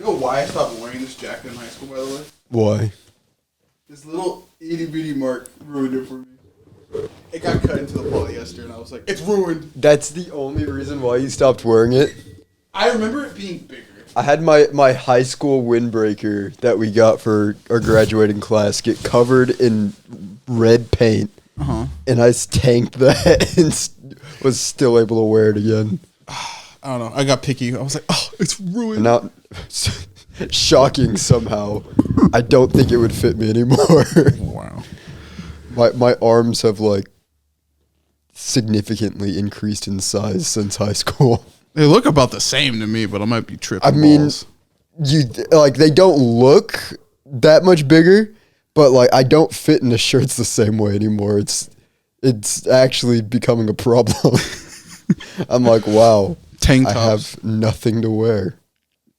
You know why I stopped wearing this jacket in high school, by the way? Why? This little itty bitty mark ruined it for me. It got cut into the polyester, and I was like, it's ruined. That's the only reason why you stopped wearing it? I remember it being bigger. I had my high school windbreaker that we got for our graduating class get covered in red paint. Uh-huh. And I tanked that and was still able to wear it again. I don't know. I got picky. I was like, oh, it's ruined. Now, shocking somehow. I don't think it would fit me anymore. Wow. My arms have like significantly increased in size since high school. They look about the same to me, but I might be tripping. I mean, balls. They don't look that much bigger, but like I don't fit in the shirts the same way anymore. It's actually becoming a problem. I'm like, wow, tank I tops. have nothing to wear.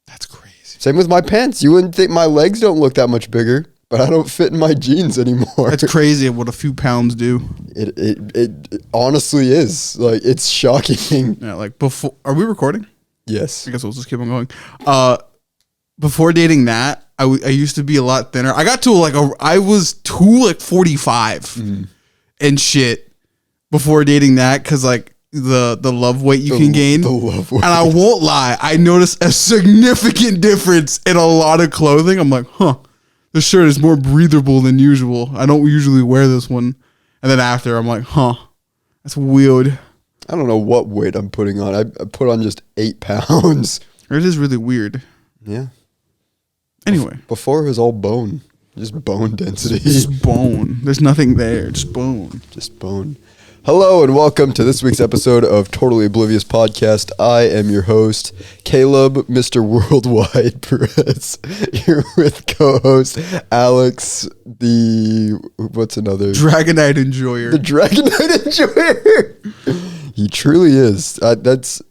That's crazy. Same with my pants. You wouldn't think my legs don't look that much bigger, but I don't fit in my jeans anymore. That's crazy what a few pounds do. It honestly is. Like, it's shocking. Yeah, like before. Are we recording? Yes. I guess we'll just keep on going. Before dating that, I used to be a lot thinner. I got to I was 245 and shit before dating that, because like the love weight you can gain. The love weight. And I won't lie, I noticed a significant difference in a lot of clothing. I'm like, this shirt is more breathable than usual. I don't usually wear this one. And then after, I'm like, that's weird. I don't know what weight I'm putting on. I put on just 8 pounds. It is really weird. Yeah. Anyway. Before it was all bone. Just bone density. Just bone. There's nothing there. Just bone. Just bone. Hello and welcome to this week's episode of Totally Oblivious Podcast. I am your host, Caleb, Mr. Worldwide Perez. Here with co-host Alex, what's another? Dragonite Enjoyer. The Dragonite Enjoyer. He truly is. That's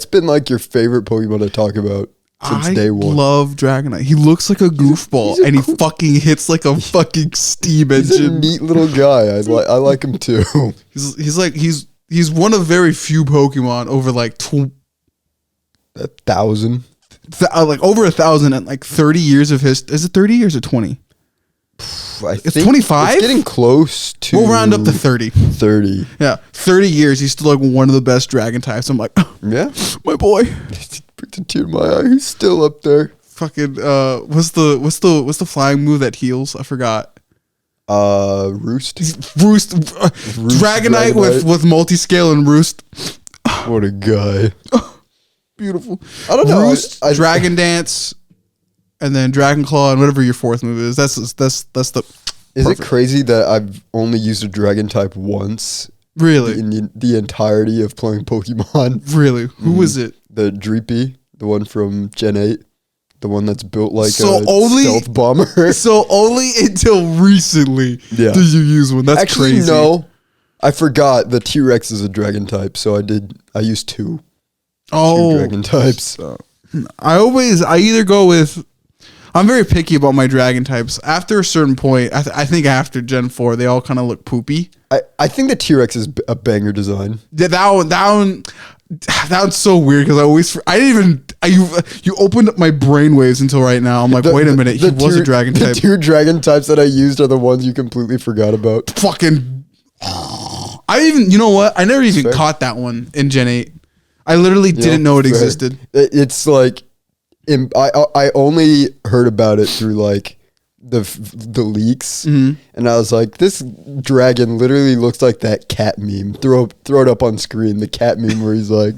been like your favorite Pokemon to talk about since day one. I love Dragonite. He looks like a goofball, and he fucking hits like a fucking steam engine. He's a neat little guy. I like him too. He's one of very few Pokemon over like 1,000. Like over 1,000 and like 30 years of history. Is it 30 years or 20? It's 25? It's getting close to... We'll round up to 30. 30. Yeah, 30 years. He's still like one of the best Dragon types. I'm like, yeah, my boy. Brings a tear to my eye. He's still up there. Fucking what's the flying move that heals? I forgot. Roost. Roost. Dragonite with multi-scale and Roost. What a guy. Beautiful. I don't know. Roost, Dragon Dance, and then Dragon Claw, and whatever your fourth move is. That's the. Is it crazy that I've only used a Dragon type once? Really? In the entirety of playing Pokemon. Really? Who was it? The Dreepy, the one from Gen 8. The one that's built like a stealth bomber. So only until recently did you use one. That's actually crazy. No. I forgot the T-Rex is a Dragon type, so I used two. Oh. Two Dragon types. I either go with... I'm very picky about my Dragon types. After a certain point, I think after Gen 4, they all kind of look poopy. I think the T-Rex is a banger design. Yeah, that one's so weird because you opened up my brainwaves until right now. I'm like, wait a minute, he was a Dragon type. The two Dragon types that I used are the ones you completely forgot about. Fucking, you know what? I never even caught that one in Gen 8. I literally didn't know it existed. It's like, I only heard about it through like the leaks, and I was like, this dragon literally looks like that cat meme. Throw it up on screen, the cat meme where he's like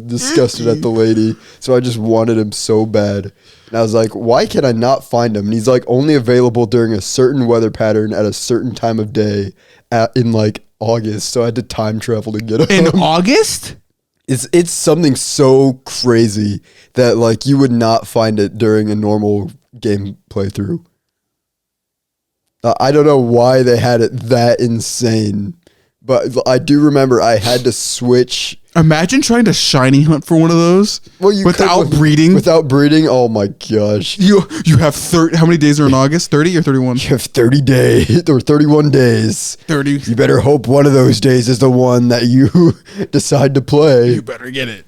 disgusted at the lady. So I just wanted him so bad, and I was like, why can I not find him? And he's like only available during a certain weather pattern at a certain time of day in like August. So I had to time travel to get him in August. It's something so crazy that like you would not find it during a normal game playthrough. I don't know why they had it that insane, but I do remember I had to switch. Imagine trying to shiny hunt for one of those without breeding. Without breeding, oh my gosh! You have 30. How many days are in August? 30 or 31? You have 30 days or 31 days. 30. You better hope one of those days is the one that you decide to play. You better get it.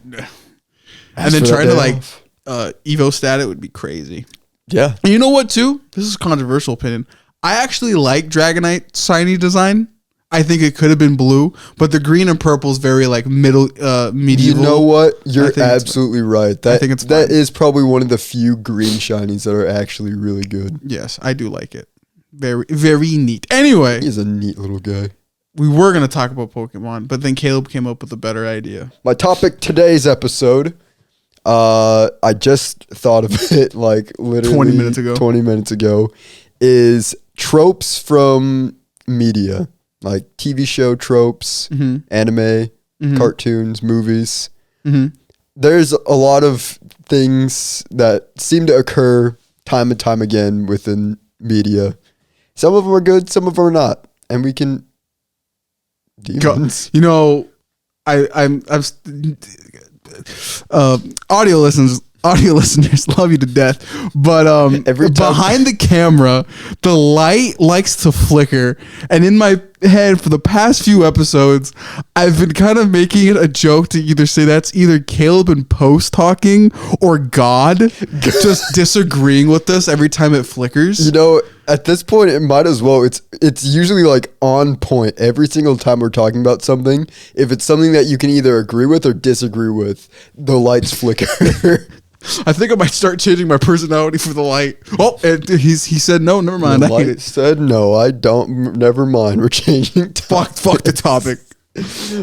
And then trying to like Evo stat, it would be crazy. Yeah. And you know what, too? This is a controversial opinion. I actually like Dragonite shiny design. I think it could have been blue, but the green and purple is very like medieval. You know what? You're absolutely right. That, I think it's that is probably one of the few green shinies that are actually really good. Yes, I do like it. Very, very neat. Anyway. He's a neat little guy. We were going to talk about Pokemon, but then Caleb came up with a better idea. My topic today's episode, I just thought of it like literally 20 minutes ago, is tropes from media. Like TV show tropes, anime, cartoons, movies. There's a lot of things that seem to occur time and time again within media. Some of them are good, some of them are not. And we can... Demons. You know, I'm audio listeners love you to death, but behind the camera the light likes to flicker, and in my head for the past few episodes I've been kind of making it a joke to either say that's either Caleb and Post talking or God just disagreeing with us every time it flickers. You know, at this point it might as well. It's usually like on point every single time we're talking about something. If it's something that you can either agree with or disagree with, the lights flicker. I think I might start changing my personality for the light. Oh, and he said no. Never mind. The light said no. I don't. Never mind. We're changing. Fuck the topic.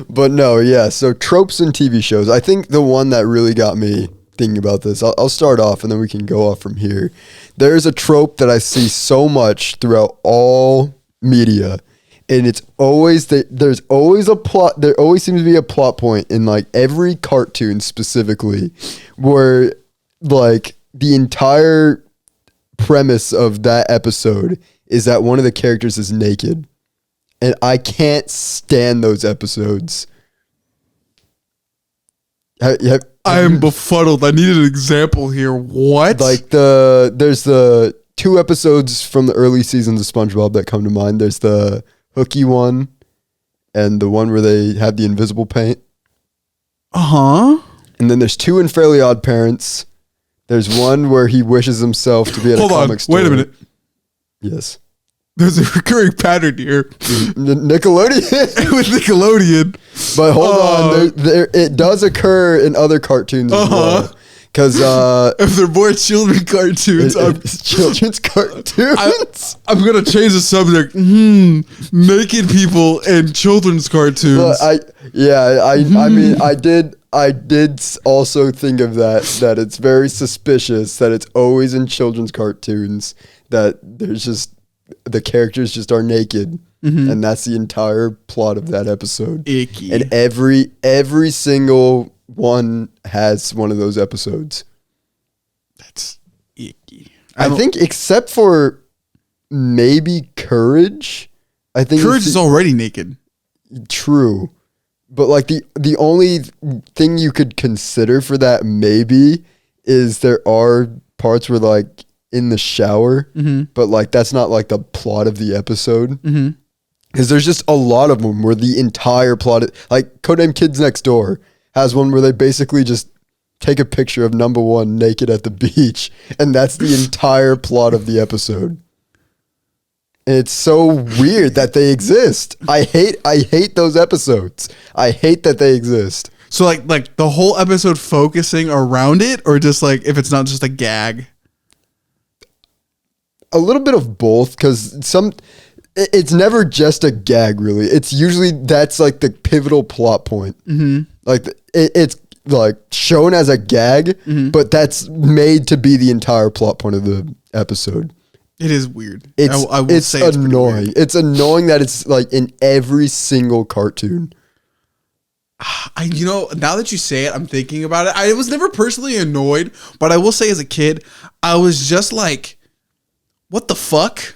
But no, yeah. So tropes in TV shows. I think the one that really got me thinking about this. I'll start off and then we can go off from here. There's a trope that I see so much throughout all media, and it's always there's always a plot. There always seems to be a plot point in like every cartoon specifically, where like the entire premise of that episode is that one of the characters is naked. And I can't stand those episodes. I am befuddled. I needed an example here. What? Like there's the 2 episodes from the early seasons of SpongeBob that come to mind. There's the hooky one and the one where they have the invisible paint. Uh-huh. And then there's 2 in Fairly Odd Parents. There's one where he wishes himself to be at a comic store. Wait a minute. Yes. There's a recurring pattern here. Nickelodeon. With Nickelodeon. But hold on. It does occur in other cartoons as well. Because if they're more children cartoons, children's cartoons. I'm gonna change the subject. Naked people and children's cartoons. Well, I mean, I did also think of that it's very suspicious that it's always in children's cartoons that there's just the characters just are naked, and that's the entire plot of that episode. Icky. And every single one has one of those episodes. That's icky. I think except for maybe Courage. I think Courage is already naked. True. But like the only thing you could consider for that maybe is there are parts where like in the shower, but like that's not like the plot of the episode. Because there's just a lot of them where the entire plot, like Codename Kids Next Door has one where they basically just take a picture of number 1 naked at the beach, and that's the entire plot of the episode. And it's so weird that they exist. I hate those episodes. I hate that they exist. So like the whole episode focusing around it, or just like if it's not just a gag? A little bit of both, because it's never just a gag, really. It's usually that's like the pivotal plot point. Like it's like shown as a gag, but that's made to be the entire plot point of the episode. It is weird. It's annoying. It's annoying that it's like in every single cartoon. Now that you say it, I'm thinking about it. I was never personally annoyed, but I will say as a kid, I was just like, what the fuck?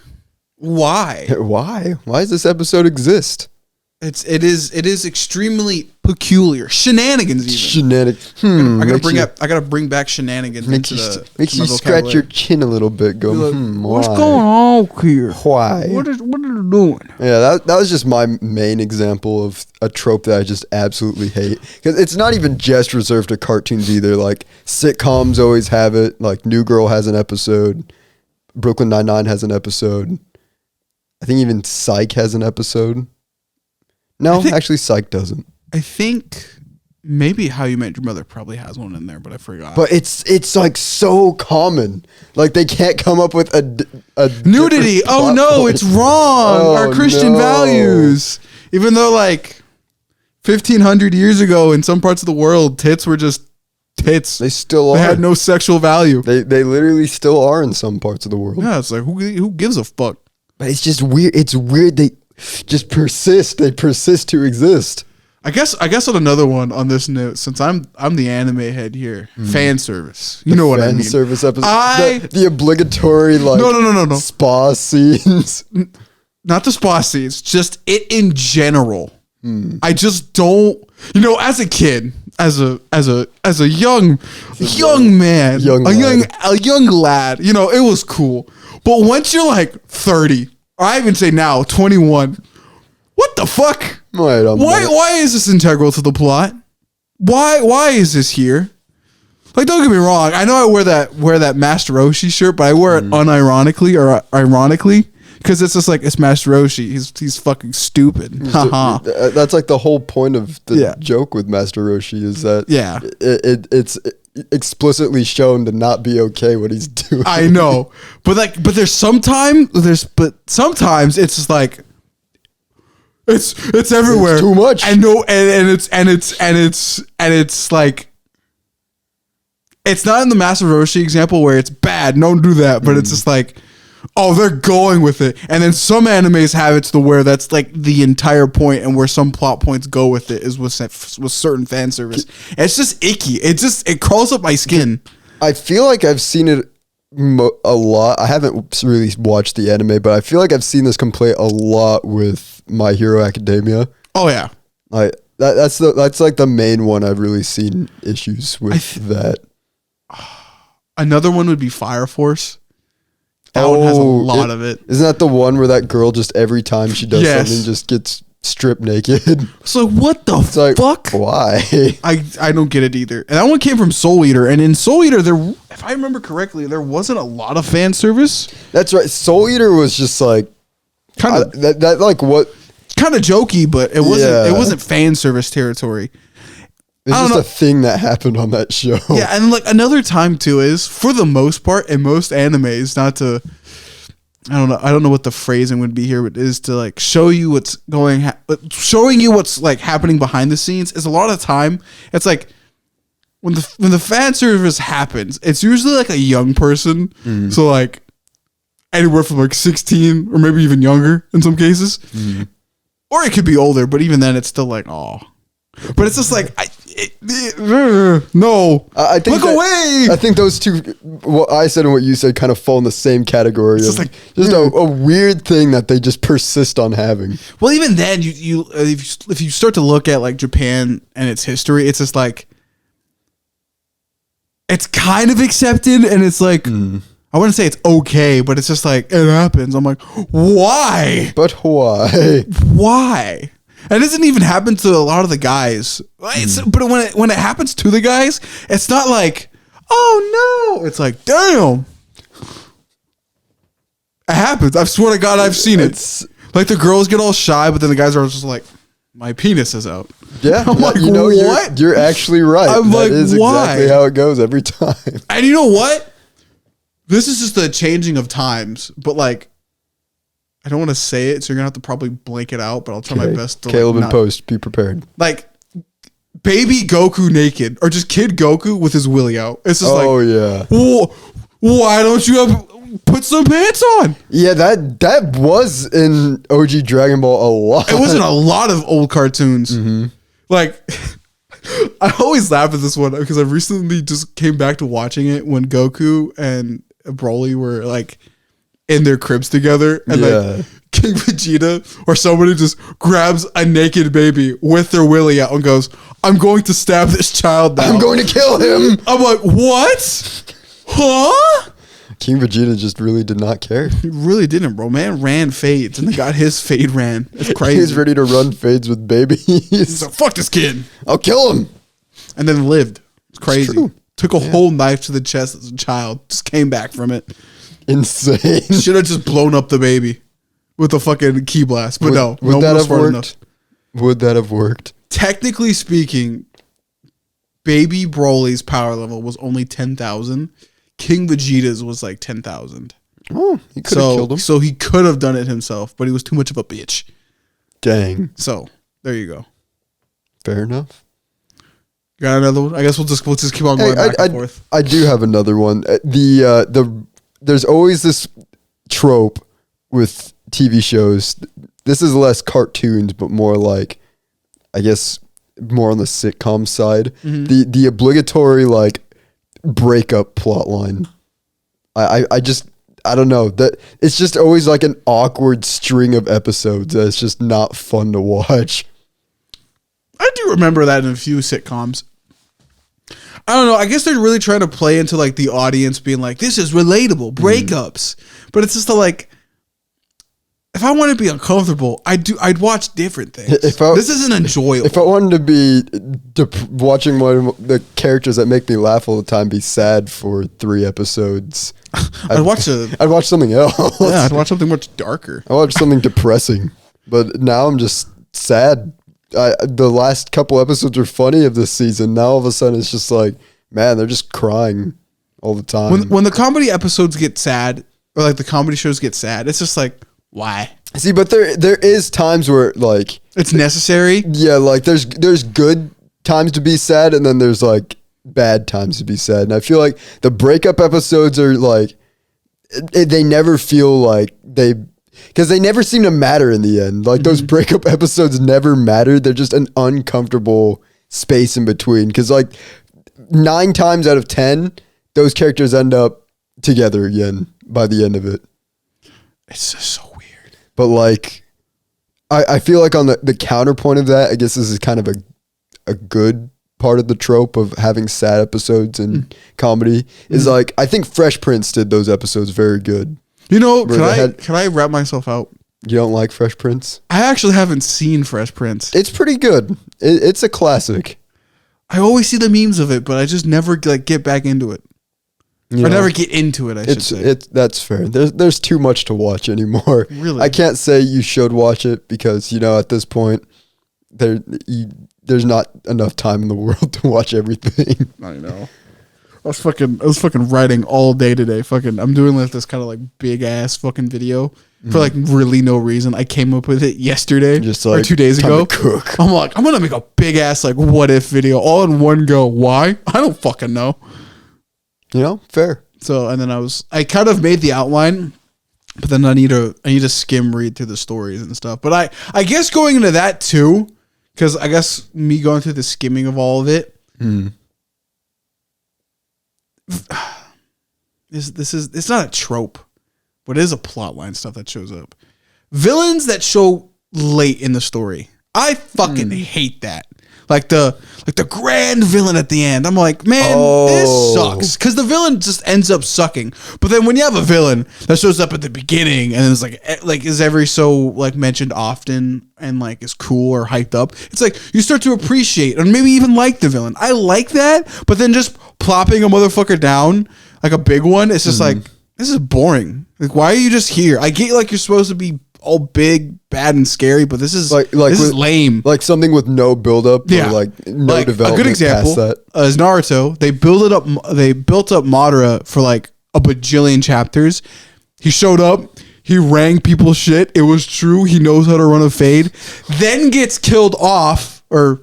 Why? Why does this episode exist? It is extremely peculiar. Shenanigans even. Shenanigans. I gotta bring back shenanigans Makes into you my scratch your vocabulary. chin a little bit. Go, What's why? going on here? Why? What are you doing? Yeah, that was just my main example of a trope that I just absolutely hate. Because it's not even just reserved to cartoons either. Like, sitcoms always have it. Like, New Girl has an episode. Brooklyn Nine-Nine has an episode. I think even Psych has an episode. No, actually, Psych doesn't. I think maybe How You Met Your Mother probably has one in there, but I forgot. But it's like so common. Like, they can't come up with a nudity. Oh no, point. it's wrong. Our Christian values. Even though like 1,500 years ago in some parts of the world, tits were just tits. They still are. They had no sexual value. They literally still are in some parts of the world. Yeah, it's like who gives a fuck? But it's just weird. It's weird they just persist. They persist to exist. I guess on another one on this note, since I'm the anime head here, fan service. You know what I mean? Fan service episode. The obligatory like no. spa scenes. Not the spa scenes, just it in general. I just don't, as a kid, as a young man, a young lad, it was cool. But once you're like 30, or I even say now 21, what the fuck? Why is this integral to the plot? Why is this here? Like, don't get me wrong. I know I wear that Master Roshi shirt, but I wear it unironically or ironically because it's just like it's Master Roshi. He's fucking stupid. Haha. That's like the whole point of the joke with Master Roshi is that it's explicitly shown to not be okay what he's doing. I know, but sometimes it's just like. It's everywhere. It's too much. I know, and it's like it's not in the Master Roshi example where it's bad. Don't do that. But it's just like, oh, they're going with it. And then some animes have it to where that's like the entire point, and where some plot points go with it is with certain fan service. And it's just icky. It crawls up my skin. I feel like I've seen it a lot. I haven't really watched the anime, but I feel like I've seen this complaint a lot with My Hero Academia. Oh yeah, that's like the main one I've really seen issues with that. Another one would be Fire Force. That one has a lot of it. Isn't that the one where that girl just every time she does something just gets stripped naked? So what the fuck? Why? I don't get it either. And that one came from Soul Eater. And in Soul Eater, if I remember correctly, there wasn't a lot of fan service. That's right. Soul Eater was just like kind of that like what kind of jokey, but it wasn't fan service territory. It's just a thing that happened on that show. Yeah, and like another time too is for the most part in most animes, I don't know what the phrasing would be here, but is to like show you what's showing you what's like happening behind the scenes. Is a lot of the time it's like when the fan service happens, it's usually like a young person, so like anywhere from like 16 or maybe even younger in some cases, or it could be older, but even then it's still like but it's just like no. I think look away. I think those two, what I said and what you said, kind of fall in the same category. It's just a weird thing that they just persist on having. Well, even then, if you start to look at like Japan and its history, it's just like it's kind of accepted, and it's like I wouldn't say it's okay, but it's just like it happens. I'm like, why? But why? Why? And it doesn't even happen to a lot of the guys. But when it happens to the guys, it's not like, oh no. It's like, damn. It happens. I swear to God, I've seen it. Like the girls get all shy, but then the guys are just like, my penis is out. Yeah. I'm like, what? You're actually right. I'm that like, is why? Exactly how it goes every time. And you know what? This is just a changing of times, but like, I don't want to say it, so you're gonna have to probably blank it out. But I'll try my best to. Caleb and post, be prepared. Like baby Goku naked, or just kid Goku with his willy out. It's just yeah. Why don't you put some pants on? Yeah, that was in OG Dragon Ball a lot. It wasn't a lot of old cartoons. Like I always laugh at this one because I recently just came back to watching it when Goku and Broly were like in their cribs together, and like King Vegeta or somebody just grabs a naked baby with their willy out and goes, "I'm going to stab this child now. I'm going to kill him." I'm like, what? Huh? King Vegeta just really did not care. He really didn't, bro. Man ran fades and they got his fade ran. It's crazy. He's ready to run fades with babies. He's like, fuck this kid. I'll kill him. And then lived. It's crazy. It's Took a whole knife to the chest as a child. Just came back from it. Insane. Should have just blown up the baby with a fucking key blast. But would that have worked? Would that have worked? Technically speaking, baby Broly's power level was only 10,000. King Vegeta's was like 10,000. Oh, he could have killed him. So he could have done it himself, but he was too much of a bitch. Dang. So there you go. Fair enough. Got another one? I guess we'll just keep on going back and forth. I do have another one. There's always this trope with TV shows. This is less cartoons, but more like, I guess, more on the sitcom side. Mm-hmm. The obligatory like breakup plot line. I don't know, that it's just always like an awkward string of episodes that's just not fun to watch. I do remember that in a few sitcoms. I don't know. I guess they're really trying to play into like the audience being like, this is relatable, breakups. But it's just like, if I want to be uncomfortable, I'd watch different things. This isn't enjoyable. If I wanted to be watching one of the characters that make me laugh all the time be sad for 3 episodes, I'd watch something else. Yeah, I'd watch something much darker. I watch something depressing. But now I'm just sad. The last couple episodes were funny of this season. Now all of a sudden it's just like, man, they're just crying all the time. When the comedy episodes get sad, or like the comedy shows get sad, it's just like, why? See, but there is times where like it's necessary. Yeah, like there's good times to be sad, and then there's like bad times to be sad. And I feel like the breakup episodes are like they never feel like because they never seem to matter in the end. Like those breakup episodes never matter. They're just an uncomfortable space in between. Because like 9 times out of 10, those characters end up together again by the end of it. It's just so weird. But like, I feel like on the counterpoint of that, I guess this is kind of a good part of the trope of having sad episodes in comedy is like, I think Fresh Prince did those episodes very good. You know, can I wrap myself out? You don't like Fresh Prince? I actually haven't seen Fresh Prince. It's pretty good. It's a classic. I always see the memes of it, but I just never like get back into it. Or never get into it, I should say. That's fair. There's too much to watch anymore. Really? I can't say you should watch it because, at this point, there's not enough time in the world to watch everything. I know. I was fucking writing all day today. I'm doing like this kind of like big ass fucking video for like really no reason. I came up with it yesterday or 2 days ago. Cook. I'm like, I'm gonna make a big ass like what if video all in one go. Why? I don't fucking know. Fair. So and then I kind of made the outline, but then I need to skim read through the stories and stuff. But I guess going into that too, because I guess me going through the skimming of all of it. It's not a trope, but it is a plot line stuff that shows up. Villains that show late in the story. I fucking hate that. Like the grand villain at the end. I'm like, man, this sucks. Because the villain just ends up sucking. But then when you have a villain that shows up at the beginning and is like is every so like mentioned often and like is cool or hyped up, it's like you start to appreciate and maybe even like the villain. I like that, but then just plopping a motherfucker down like a big one, it's just like, this is boring. Like, why are you just here? I get like you're supposed to be all big, bad, and scary, but this is this is lame. Like something with no build-up or like no development. A good example is Naruto. They built up Madara for like a bajillion chapters. He showed up. He rang people's shit. It was true. He knows how to run a fade. Then gets killed off or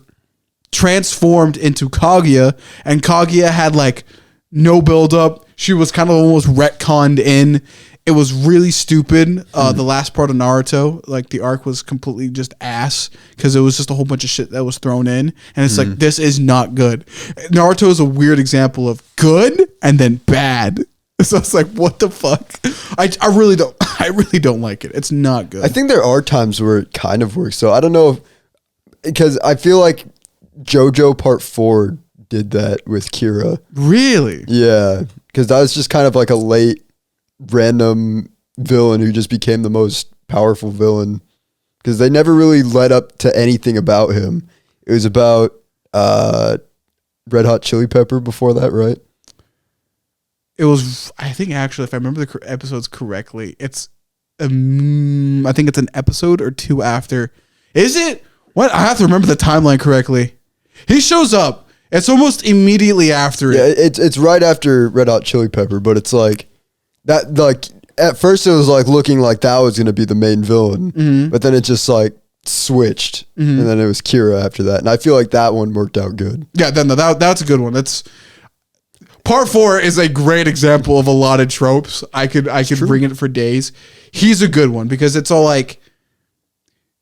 transformed into Kaguya, and Kaguya had like no build-up. She was kind of almost retconned in. It was really stupid. The last part of Naruto, like the arc was completely just ass because it was just a whole bunch of shit that was thrown in. And it's like, this is not good. Naruto is a weird example of good and then bad. So it's like, what the fuck? I really don't like it. It's not good. I think there are times where it kind of works. So I don't know, because I feel like JoJo Part 4 did that with Kira. Really? Yeah, because that was just kind of like a late random villain who just became the most powerful villain, because they never really led up to anything about him. It was about Red Hot Chili Pepper before that, right? It was, I think, actually, if I remember the episodes correctly, it's I think it's an episode or two after. Is it? What? I have to remember the timeline correctly. He shows up. It's almost immediately after it. Yeah, it's right after Red Hot Chili Pepper, but it's like that. Like at first, it was like looking like that was going to be the main villain, but then it just like switched, and then it was Kira after that. And I feel like that one worked out good. Yeah, that's a good one. That's Part 4 is a great example of a lot of tropes. I could bring it for days. He's a good one because it's all like,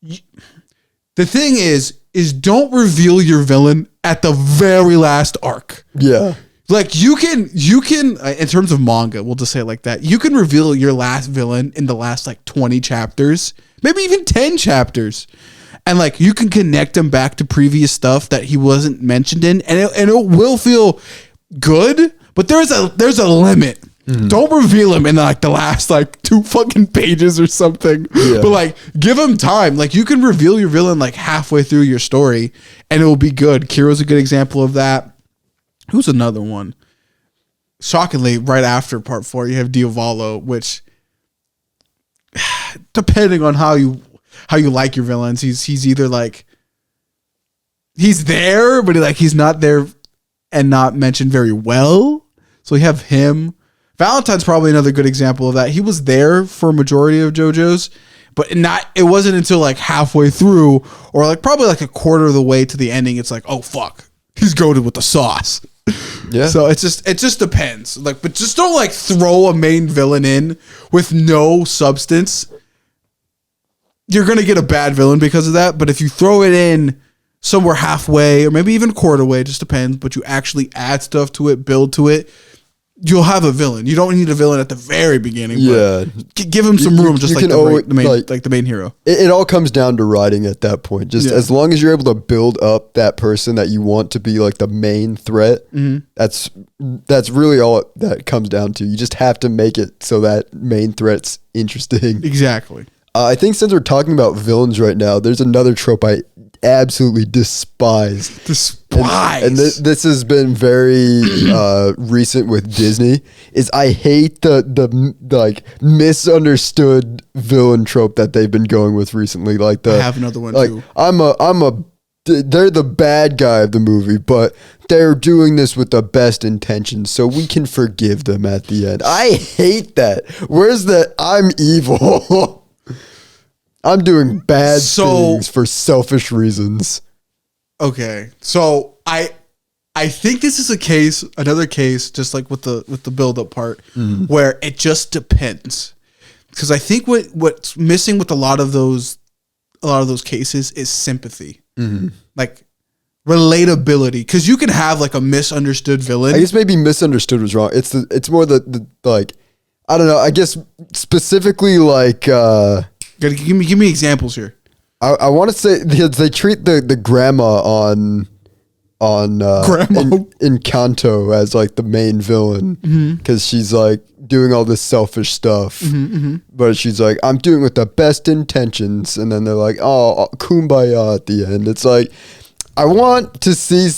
the thing is don't reveal your villain at the very last arc. Yeah. Like you can in terms of manga, we'll just say it like that. You can reveal your last villain in the last like 20 chapters, maybe even 10 chapters. And like you can connect him back to previous stuff that he wasn't mentioned in, and it will feel good, but there's a limit. Don't reveal him in like the last like 2 fucking pages or something. Yeah. But like give him time. Like you can reveal your villain like halfway through your story and it will be good. Kira's a good example of that. Who's another one? Shockingly, right after Part 4, you have Diavolo, which depending on how you like your villains, he's either like he's there, but he's not there and not mentioned very well. So we have him. Valentine's probably another good example of that. He was there for a majority of JoJo's, but it wasn't until like halfway through or like probably like a quarter of the way to the ending. It's like, oh fuck, he's goated with the sauce. Yeah. So it just depends. Like, but just don't like throw a main villain in with no substance. You're gonna get a bad villain because of that. But if you throw it in somewhere halfway or maybe even quarter way, just depends. But you actually add stuff to it, build to it, you'll have a villain. You don't need a villain at the very beginning. Yeah, but give him some room, just like the main hero. It all comes down to writing at that point. Just as long as you're able to build up that person that you want to be like the main threat, that's really all that comes down to. You just have to make it so that main threat's interesting. Exactly. I think since we're talking about villains right now, there's another trope I absolutely despise. And this has been very recent with Disney. Is I hate the like misunderstood villain trope that they've been going with recently. Like I have another one too. They're the bad guy of the movie, but they're doing this with the best intentions, so we can forgive them at the end. I hate that. Where's the I'm evil? I'm doing bad things for selfish reasons. Okay, so I think this is another case, just like with the build up part, where it just depends. Because I think what's missing with a lot of those cases is sympathy, like relatability. Because you can have like a misunderstood villain. I guess maybe misunderstood was wrong. It's more the like, I don't know. I guess specifically like. Give me examples here. I want to say they treat the grandma in Kanto as like the main villain because she's like doing all this selfish stuff, but she's like, I'm doing with the best intentions, and then they're like, oh, kumbaya at the end. It's like, I want to see.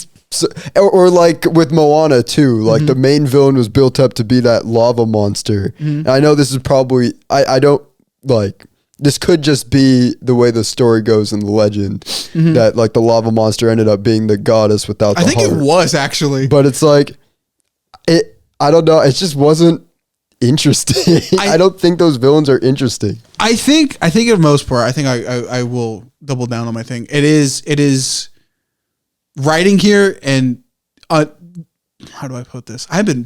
Or like with Moana too, like the main villain was built up to be that lava monster. And I know this is probably I don't like. This could just be the way the story goes in the legend that like the lava monster ended up being the goddess without the heart. I think it was actually. But it's like, I don't know. It just wasn't interesting. I don't think those villains are interesting. I think for the most part, I think I will double down on my thing. It is writing here and how do I put this? I've been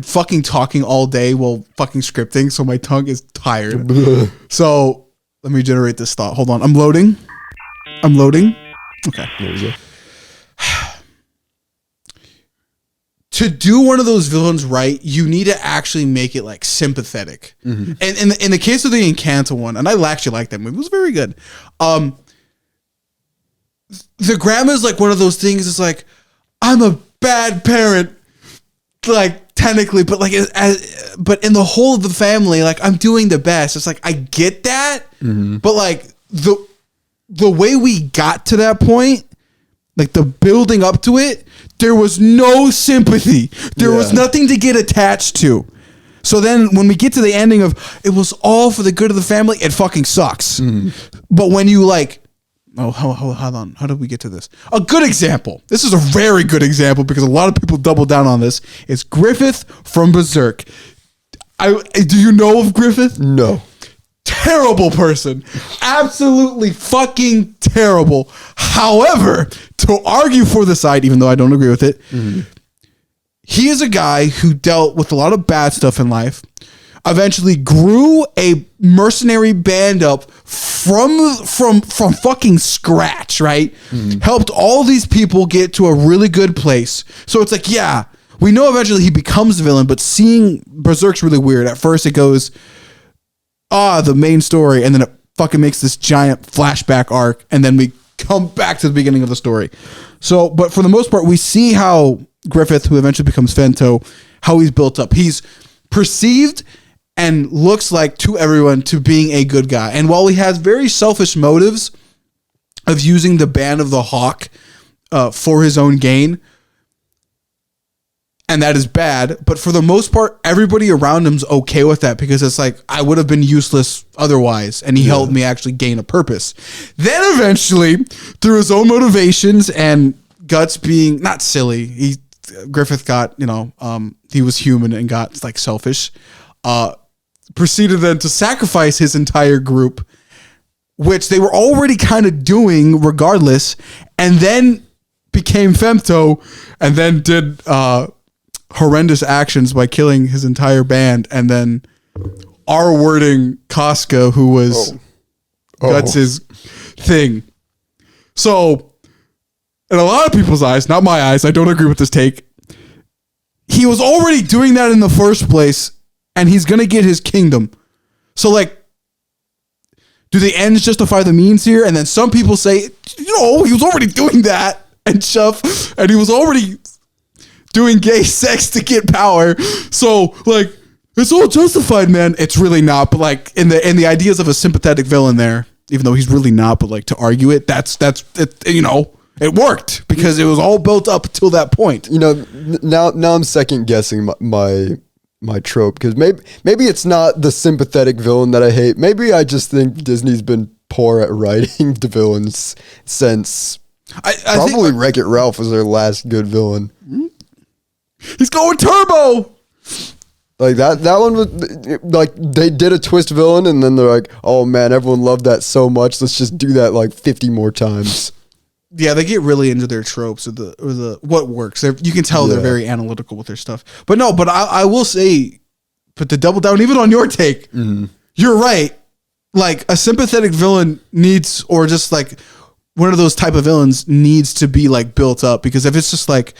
fucking talking all day while fucking scripting, so my tongue is tired. So let me generate this thought. Hold on. I'm loading. Okay. There we go. to do one of those villains right, you need to actually make it like sympathetic. And in the case of the Encanto one, and I actually like that movie, it was very good. The grandma is like one of those things. It's like, I'm a bad parent, like technically, but like, but in the whole of the family, like I'm doing the best. It's like, I get that, but like the way we got to that point, like the building up to it, there was no sympathy. There was nothing to get attached to. So then when we get to the ending of it was all for the good of the family, it fucking sucks. But when you like, oh, hold on. How did we get to this? A good example. This is a very good example because a lot of people double down on this. It's Griffith from Berserk. Do you know of Griffith? No. Terrible person. Absolutely fucking terrible. However, to argue for the side, even though I don't agree with it, he is a guy who dealt with a lot of bad stuff in life, eventually grew a mercenary band up from fucking scratch, right? Helped all these people get to a really good place. So it's like, yeah, we know eventually he becomes the villain, but seeing Berserk's really weird. At first it goes, the main story, and then it fucking makes this giant flashback arc, and then we come back to the beginning of the story. So, but for the most part, we see how Griffith, who eventually becomes Fento, how he's built up. He's perceived and looks like to everyone to being a good guy. And while he has very selfish motives of using the Band of the Hawk for his own gain, and that is bad, but for the most part, everybody around him's okay with that because it's like, I would have been useless otherwise, and he helped me actually gain a purpose. Then eventually, through his own motivations and Guts being not silly, Griffith got, he was human and got like selfish, proceeded then to sacrifice his entire group, which they were already kind of doing regardless, and then became Femto, and then did horrendous actions by killing his entire band, and then R-wording Casca, who was Guts' thing. So, in a lot of people's eyes, not my eyes, I don't agree with this take, he was already doing that in the first place, and he's going to get his kingdom. So, like, do the ends justify the means here? And then some people say, he was already doing that and stuff, and he was already doing gay sex to get power. So, like, it's all justified, man. It's really not. But, like, in the ideas of a sympathetic villain there, even though he's really not, but, like, to argue it, that's it worked because it was all built up until that point. Now I'm second guessing my trope because maybe it's not the sympathetic villain that I hate. Maybe I just think Disney's been poor at writing the villains since probably Wreck-It Ralph was their last good villain. He's going turbo. Like that one was like they did a twist villain and then they're like, oh man, everyone loved that so much. Let's just do that like 50 more times. Yeah, they get really into their tropes or the what works. You can tell they're very analytical with their stuff. But I will say, but to double down even on your take, you're right. Like a sympathetic villain needs, or just like one of those type of villains needs to be like built up, because if it's just like,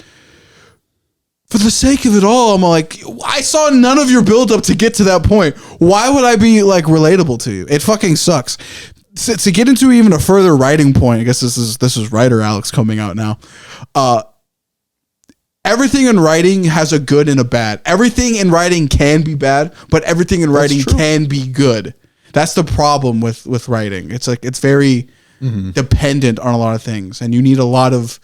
for the sake of it all, I'm like, I saw none of your build up to get to that point. Why would I be like relatable to you? It fucking sucks. To get into even a further writing point, I guess this is writer Alex coming out now. Everything in writing has a good and a bad. Everything in writing can be bad, but everything in writing can be good. That's the problem with writing. It's like it's very dependent on a lot of things, and you need a lot of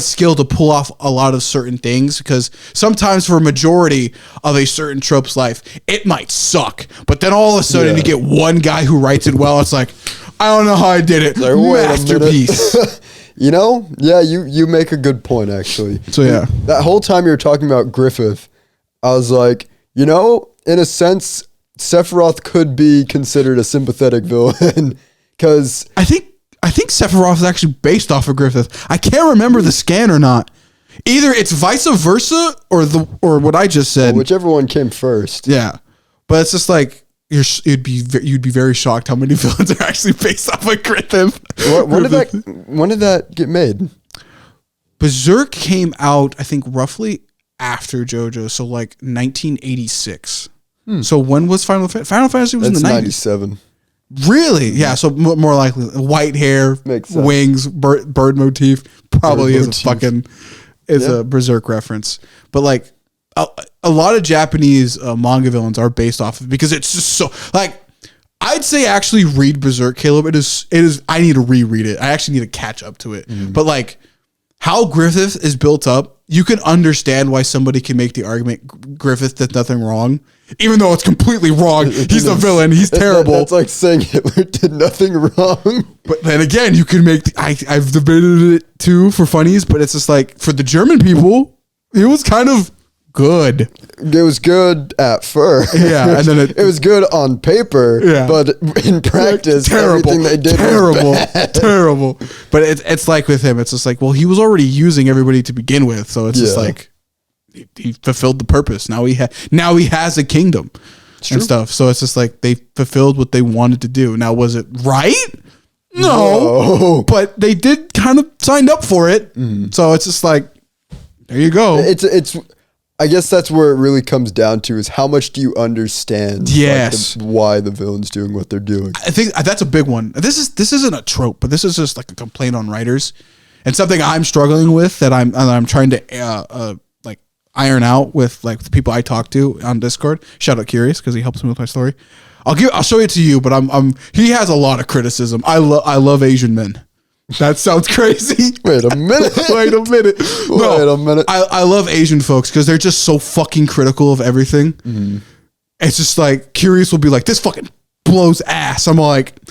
skill to pull off a lot of certain things, because sometimes for a majority of a certain trope's life, it might suck. But then all of a sudden you get one guy who writes it well. It's like, I don't know how I did it. Like, masterpiece. You make a good point, actually. So yeah. That whole time you were talking about Griffith, I was like, in a sense, Sephiroth could be considered a sympathetic villain, because I think Sephiroth is actually based off of Griffith. I can't remember the scan or not. Either it's vice versa or what I just said. Whichever one came first. Yeah, but it's just like you'd be very shocked how many villains are actually based off of Griffith. When did that get made? Berserk came out, I think, roughly after JoJo, so like 1986. So when was Final Fantasy? Final Fantasy was in the 90s. 97. Really? Yeah. So more likely, white hair, wings, bird motif. Probably is a Berserk reference. But like a lot of Japanese manga villains are based off of, because it's just so like. I'd say actually read Berserk, Caleb. It is. I need to reread it. I actually need to catch up to it. But like how Griffith is built up, you can understand why somebody can make the argument Griffith did nothing wrong, even though it's completely wrong. He's the villain. He's terrible. That's like saying Hitler did nothing wrong. But then again, you can make. I've debated it too for funnies, but it's just like for the German people, it was kind of good. It was good at first. Yeah, and then it was good on paper. Yeah. But in practice, everything they did was bad. Terrible. But it's like with him, it's just like, well, he was already using everybody to begin with, so it's just like he fulfilled the purpose. Now he has a kingdom and stuff. So it's just like they fulfilled what they wanted to do. Now, was it right? No. But they did kind of signed up for it. So it's just like, there you go. It's. I guess that's where it really comes down to, is how much do you understand why the villain's doing what they're doing. I think that's a big one. This isn't a trope, but this is just like a complaint on writers, and something I'm struggling with that I'm trying to like iron out with like the people I talk to on Discord. Shout out Curious, because he helps me with my story. I'll show it to you, but he has a lot of criticism. I love Asian men. That sounds crazy. Wait a minute. Wait a minute. I love Asian folks because they're just so fucking critical of everything. It's just like, Curious will be like, this fucking blows ass. I'm like,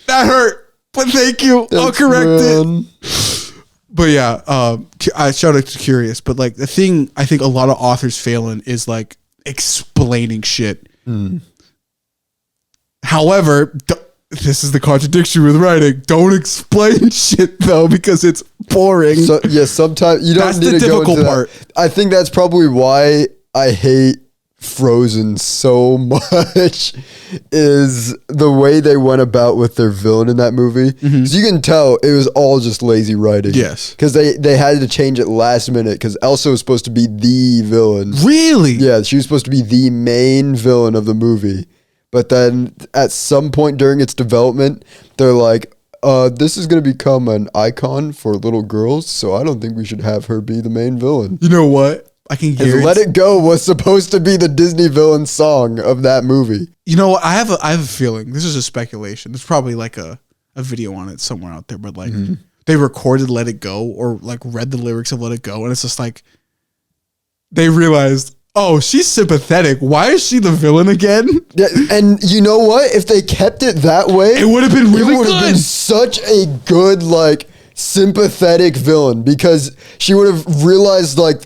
that hurt, but thank you. I'll correct it. But yeah, I shout out to Curious. But like the thing I think a lot of authors fail in is like explaining shit. However, this is the contradiction with writing. Don't explain shit though, because it's boring. So yeah, sometimes you don't need to go into that. I think that's probably why I hate Frozen so much, is the way they went about with their villain in that movie. Because you can tell it was all just lazy writing. Yes. Because they had to change it last minute, because Elsa was supposed to be the villain. Really? Yeah, she was supposed to be the main villain of the movie. But then at some point during its development, they're like, this is going to become an icon for little girls, so I don't think we should have her be the main villain. You know what? I can hear Let It Go was supposed to be the Disney villain song of that movie. You know what? I have a feeling. This is a speculation. There's probably like a video on it somewhere out there, but like they recorded Let It Go, or like read the lyrics of Let It Go, and it's just like they realized, oh, she's sympathetic. Why is she the villain again? Yeah, and you know what? If they kept it that way, it would have been really good. It would have been such a good, like, sympathetic villain, because she would have realized, like,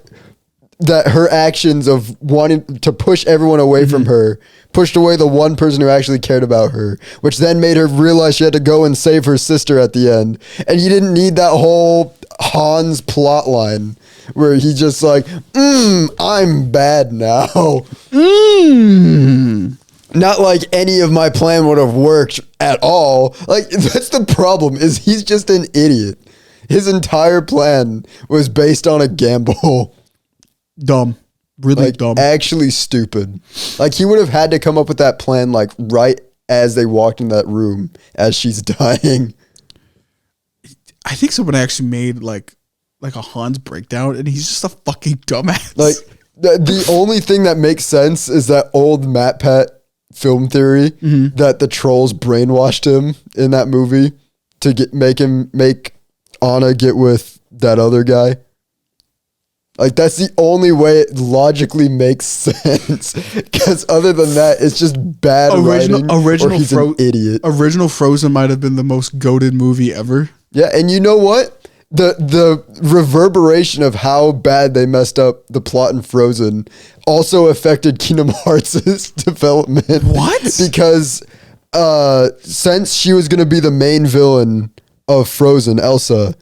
that her actions of wanting to push everyone away from her pushed away the one person who actually cared about her, which then made her realize she had to go and save her sister at the end. And you didn't need that whole Hans plot line where he's just like, I'm bad now. Not like any of my plan would have worked at all. Like, that's the problem, is he's just an idiot. His entire plan was based on a gamble. Dumb. Really like, dumb. Actually stupid. Like, he would have had to come up with that plan, like, right as they walked in that room as she's dying. I think someone actually made, like a Hans breakdown, and he's just a fucking dumbass. Like, the only thing that makes sense is that old MatPat film theory that the trolls brainwashed him in that movie to make Anna get with that other guy. Like, that's the only way it logically makes sense. Because other than that, it's just bad writing, or he's an idiot. Original Frozen might have been the most goated movie ever. Yeah, and you know what? The reverberation of how bad they messed up the plot in Frozen also affected Kingdom Hearts' development. What? Because since she was going to be the main villain of Frozen, Elsa,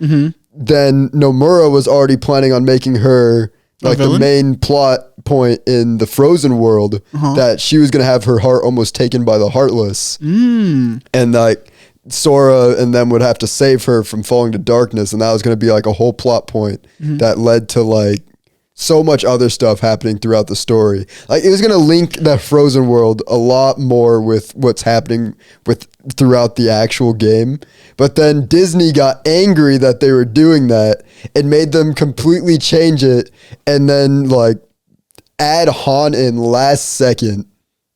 then Nomura was already planning on making her like the main plot point in the Frozen world, that she was going to have her heart almost taken by the Heartless. And like, Sora and them would have to save her from falling to darkness, and that was going to be like a whole plot point that led to like so much other stuff happening throughout the story. Like it was going to link the Frozen world a lot more with what's happening throughout the actual game. But then Disney got angry that they were doing that and made them completely change it and then like add Han in last second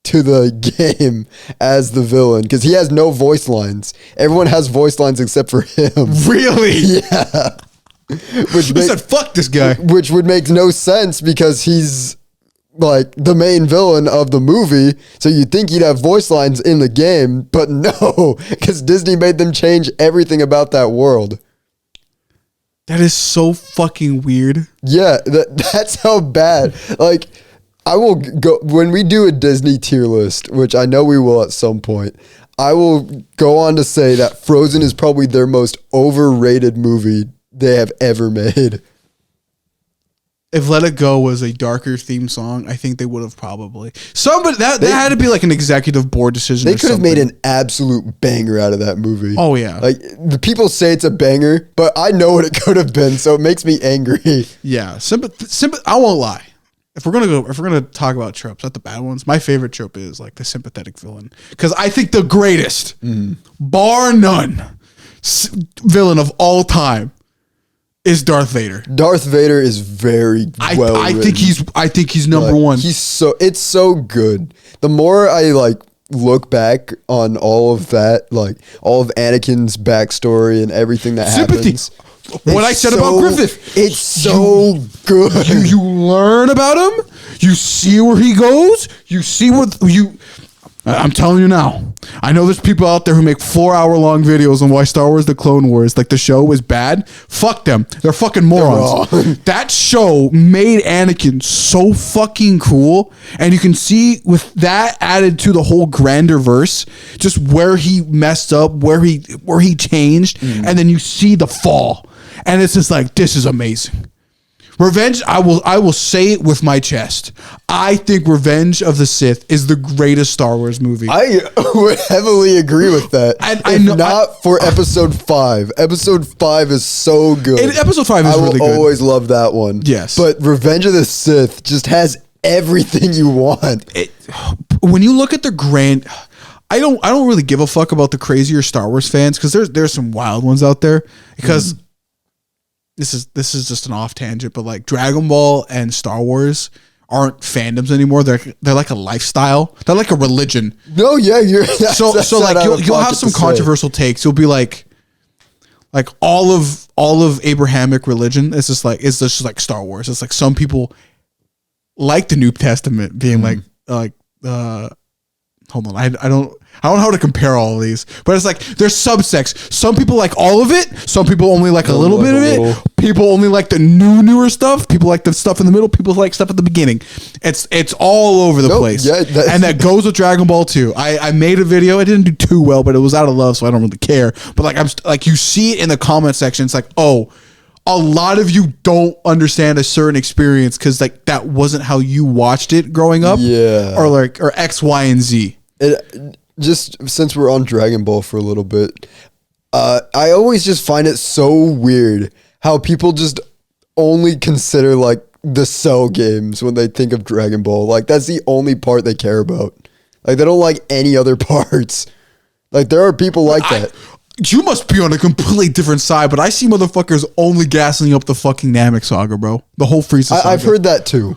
to the game as the villain because he has no voice lines. Everyone has voice lines except for him. Really? Yeah. Which said, fuck this guy. Which would make no sense because he's like the main villain of the movie. So you'd think he'd have voice lines in the game, but no, because Disney made them change everything about that world. That is so fucking weird. Yeah, that's how bad. Like, I will go when we do a Disney tier list, which I know we will at some point. I will go on to say that Frozen is probably their most overrated movie they have ever made. If Let It Go was a darker theme song, I think they would have probably. Somebody that had to be like an executive board decision. They could have made an absolute banger out of that movie. Oh yeah, like the people say it's a banger, but I know what it could have been, so it makes me angry. Yeah, I won't lie. If we're gonna talk about tropes, not the bad ones, my favorite trope is like the sympathetic villain because I think the greatest, bar none, villain of all time is Darth Vader. Darth Vader is very well. I think he's number one. It's so good. The more I like look back on all of that, like all of Anakin's backstory and everything that happens. What I said about Griffith. It's so good. You learn about him. You see where he goes. You see what you. I'm telling you now. I know there's people out there who make 4-hour-long videos on why Star Wars: The Clone Wars, like the show, is bad. Fuck them. They're fucking morons. That show made Anakin so fucking cool, and you can see with that added to the whole grander verse, just where he messed up, where he changed, and then you see the fall, and it's just like, this is amazing. Revenge, I will say it with my chest. I think Revenge of the Sith is the greatest Star Wars movie. I would heavily agree with that. For Episode 5. Episode 5 is so good. Episode 5 is really good. I will always love that one. Yes. But Revenge of the Sith just has everything you want. When you look at the grand... I don't really give a fuck about the crazier Star Wars fans because there's some wild ones out there because... This is just an off tangent, but like Dragon Ball and Star Wars aren't fandoms anymore. They're like a lifestyle. They're like a religion. No, yeah, so like you'll have some controversial takes. You'll be like all of Abrahamic religion. It's just like Star Wars. It's like some people like the New Testament being like hold on, I don't know how to compare all of these, but it's like there's subsects. Some people like all of it. Some people only like a little bit of it. People only like the newer stuff. People like the stuff in the middle. People like stuff at the beginning. It's all over the place. Yeah, and that goes with Dragon Ball too. I made a video. I didn't do too well, but it was out of love, so I don't really care. But like you see it in the comment section. It's like, oh, a lot of you don't understand a certain experience because like that wasn't how you watched it growing up. Yeah, or X, Y, and Z. Just since we're on Dragon Ball for a little bit, I always just find it so weird how people just only consider like the Cell games when they think of Dragon Ball. Like that's the only part they care about. Like they don't like any other parts. Like there are people like that. You must be on a completely different side, but I see motherfuckers only gassing up the fucking Namek saga, bro. The whole Frieza saga. I've heard that too.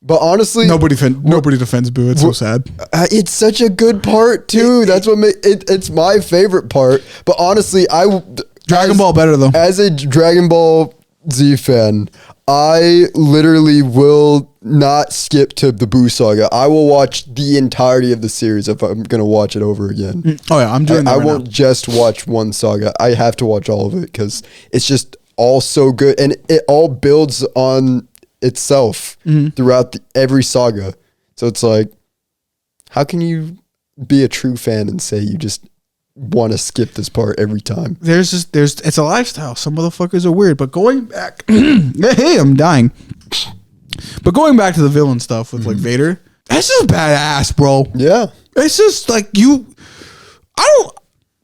But honestly, nobody defends Boo. It's so sad. It's such a good part too. That's what it's my favorite part. But honestly, Dragon Ball better though. As a Dragon Ball Z fan, I literally will not skip to the Boo saga. I will watch the entirety of the series if I'm gonna watch it over again. Oh yeah, I'm doing that. I won't just watch one saga. I have to watch all of it because it's just all so good, and it all builds on itself throughout every saga. So it's like, how can you be a true fan and say you just want to skip this part every time? It's a lifestyle. Some motherfuckers are weird, but going back, hey, I'm dying. But going back to the villain stuff with like Vader, that's just badass, bro. Yeah. It's just like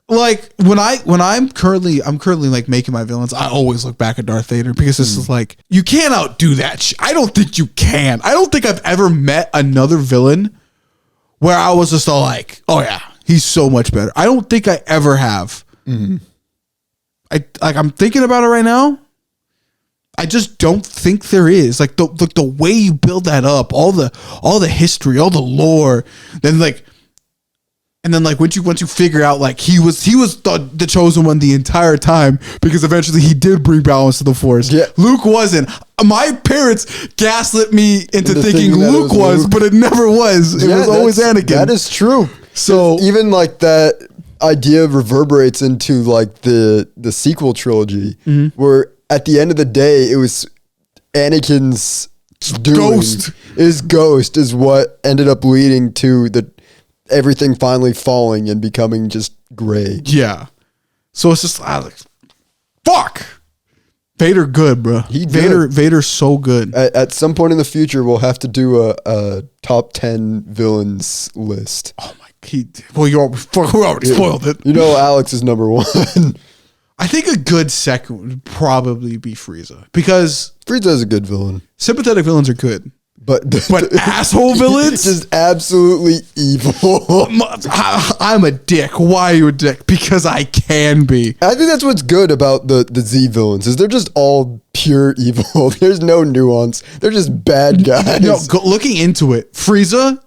like when I'm currently like making my villains, I always look back at Darth Vader because this is like, you can't outdo that I don't think you can. I don't think I've ever met another villain where I was just all like, oh yeah, he's so much better. I don't think I ever have. I'm thinking about it right now. I just don't think there is. Like the way you build that up, all the history, all the lore, then like. And then, like, once you figure out, like, he was the chosen one the entire time because eventually he did bring balance to the Force. Yeah. Luke wasn't. My parents gaslit me into thinking Luke was, but it never was. It was always Anakin. That is true. So even like that idea reverberates into like the sequel trilogy, where at the end of the day it was Anakin's ghost. His ghost is what ended up leading to everything finally falling and becoming just gray. Yeah. So it's just fuck. Vader good, bro. Vader's so good. At some point in the future, we'll have to do a top 10 villains list. Oh my god. Well, we already spoiled it. You know Alex is number 1. I think a good second would probably be Frieza. Because Frieza is a good villain. Sympathetic villains are good. But asshole villains? Just absolutely evil. I'm a dick. Why are you a dick? Because I can be. I think that's what's good about the Z villains is they're just all pure evil. There's no nuance. They're just bad guys. No, looking into it, Frieza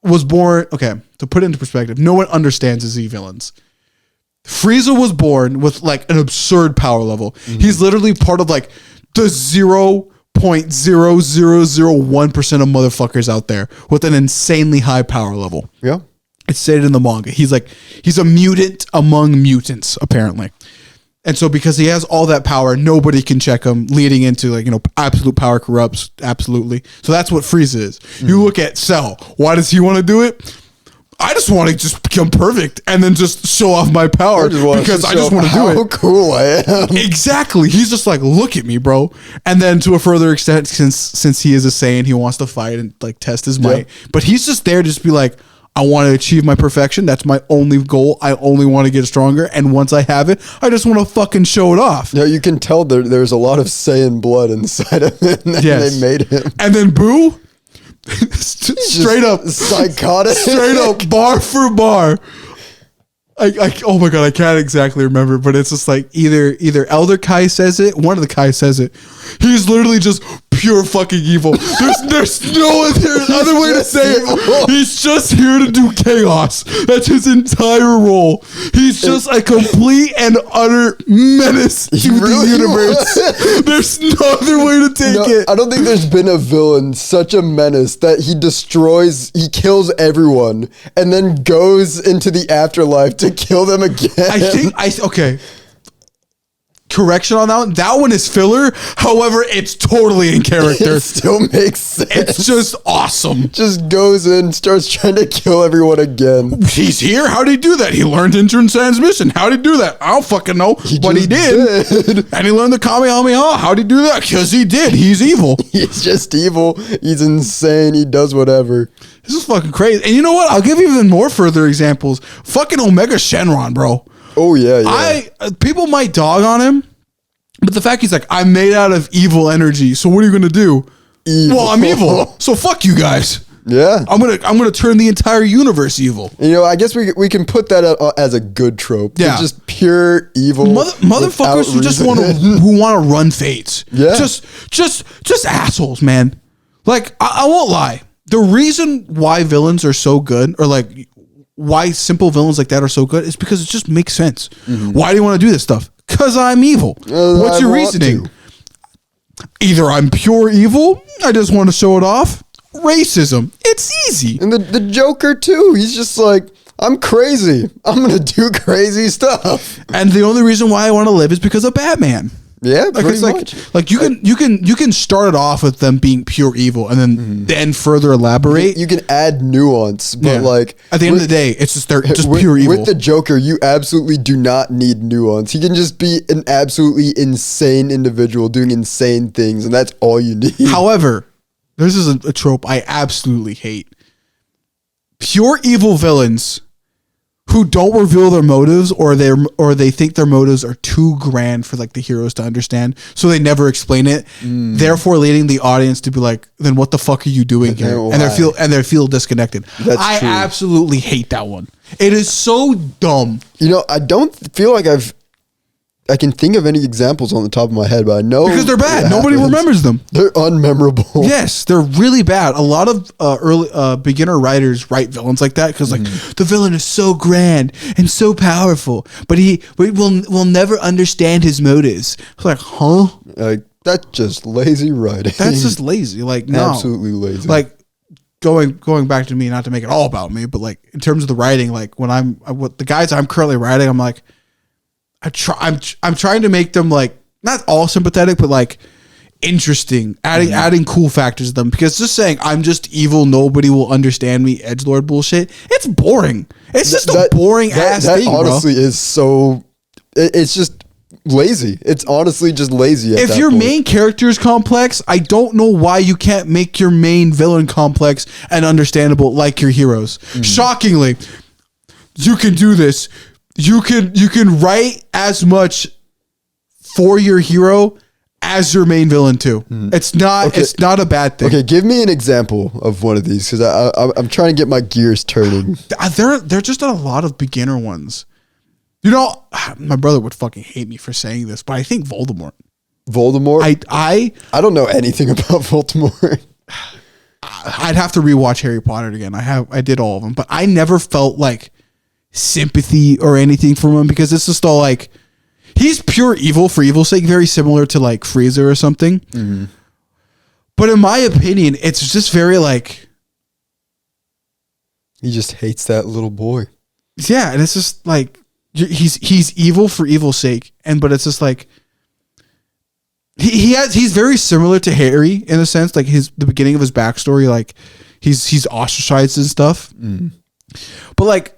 was born... Okay, to put it into perspective, no one understands the Z villains. Frieza was born with like an absurd power level. He's literally part of like the 0.0001% of motherfuckers out there with an insanely high power level. Yeah. It's stated in the manga. He's a mutant among mutants, apparently. And so because he has all that power, nobody can check him, leading into like, absolute power corrupts. Absolutely. So that's what Frieza is. You look at Cell. Why does he want to do it? I just want to just become perfect and then just show off my power because I just want to do it. How cool I am. Exactly. He's just like, look at me, bro. And then to a further extent, since he is a Saiyan, he wants to fight and like test his might. But he's just there to just be like, I want to achieve my perfection. That's my only goal. I only want to get stronger. And once I have it, I just want to fucking show it off. Yeah, you can tell there's a lot of Saiyan blood inside of him. They made him. And then Boo, straight up psychotic, straight up bar for bar. Oh my god, I can't exactly remember, but it's just like either Elder Kai says it, one of the Kai says it. He's literally just pure fucking evil. There's no other way to say it. He's just here to do chaos. That's his entire role. He's just a complete and utter menace to the universe. There's no other way to take it. I don't think there's been a villain such a menace that he kills everyone and then goes into the afterlife to kill them again. Okay. Correction on that one. That one is filler. However, it's totally in character. It still makes sense. It's just awesome. Just goes in, starts trying to kill everyone again. He's here. How'd he do that? He learned instant transmission. How'd he do that? I don't fucking know. But he did. And he learned the Kamehameha. How'd he do that? Because he did. He's evil. He's just evil. He's insane. He does whatever. This is fucking crazy. And you know what? I'll give you even more further examples. Fucking Omega Shenron, bro. Oh, yeah. People might dog on him, but the fact he's like, I'm made out of evil energy. So what are you going to do? Evil. Well, I'm evil. So fuck you guys. Yeah. I'm gonna turn the entire universe evil. I guess we can put that as a good trope. Yeah. Just pure evil. Motherfuckers who want to run fates. Yeah. Just assholes, man. Like, I won't lie. The reason why villains are so good, or like why simple villains like that are so good, is because it just makes sense. Mm-hmm. Why do you want to do this stuff? Because I'm evil. What's your reasoning? Either I'm pure evil, I just want to show it off. Racism. It's easy. And the Joker too. He's just like, I'm crazy. I'm going to do crazy stuff. And the only reason why I want to live is because of Batman. Yeah, pretty much. Like you can start it off with them being pure evil and then further elaborate. You can add nuance, but like at the end of the day, it's just pure evil. With the Joker, you absolutely do not need nuance. He can just be an absolutely insane individual doing insane things, and that's all you need. However, this is a trope I absolutely hate. Pure evil villains who don't reveal their motives, or they think their motives are too grand for like the heroes to understand, so they never explain it. Therefore, leading the audience to be like, "Then what the fuck are you doing here?" And they feel disconnected. I absolutely hate that one. It is so dumb. You know, I don't feel like I can think of any examples on the top of my head, but I know because they're bad. Nobody remembers them. They're unmemorable. Yes, they're really bad. A lot of early beginner writers write villains like that because like the villain is so grand and so powerful, but we'll never understand his motives. It's like, huh? Like that's just lazy writing. That's just lazy. Like no, absolutely lazy. Like going back to me, not to make it all about me, but like in terms of the writing, like when the guys I'm currently writing, I'm like. I'm trying to make them like not all sympathetic, but like interesting, adding cool factors to them. Because just saying I'm just evil, nobody will understand me, edgelord bullshit. It's boring. It's just a boring ass thing. That honestly is so. It's just lazy. It's honestly just lazy. If your main character is complex, I don't know why you can't make your main villain complex and understandable like your heroes. Shockingly, you can do this. You can write as much for your hero as your main villain too. It's not a bad thing. Okay, give me an example of one of these because I'm trying to get my gears turning. They're just a lot of beginner ones. You know, my brother would fucking hate me for saying this, but I think Voldemort. Voldemort? I don't know anything about Voldemort. I'd have to rewatch Harry Potter again. I did all of them, but I never felt like sympathy or anything from him because it's just all like he's pure evil for evil's sake, very similar to like Freezer or something. But in my opinion, it's just very like he just hates that little boy. Yeah, and it's just like he's evil for evil's sake, but it's just like he's very similar to Harry in a sense, like the beginning of his backstory, like he's ostracized and stuff. But like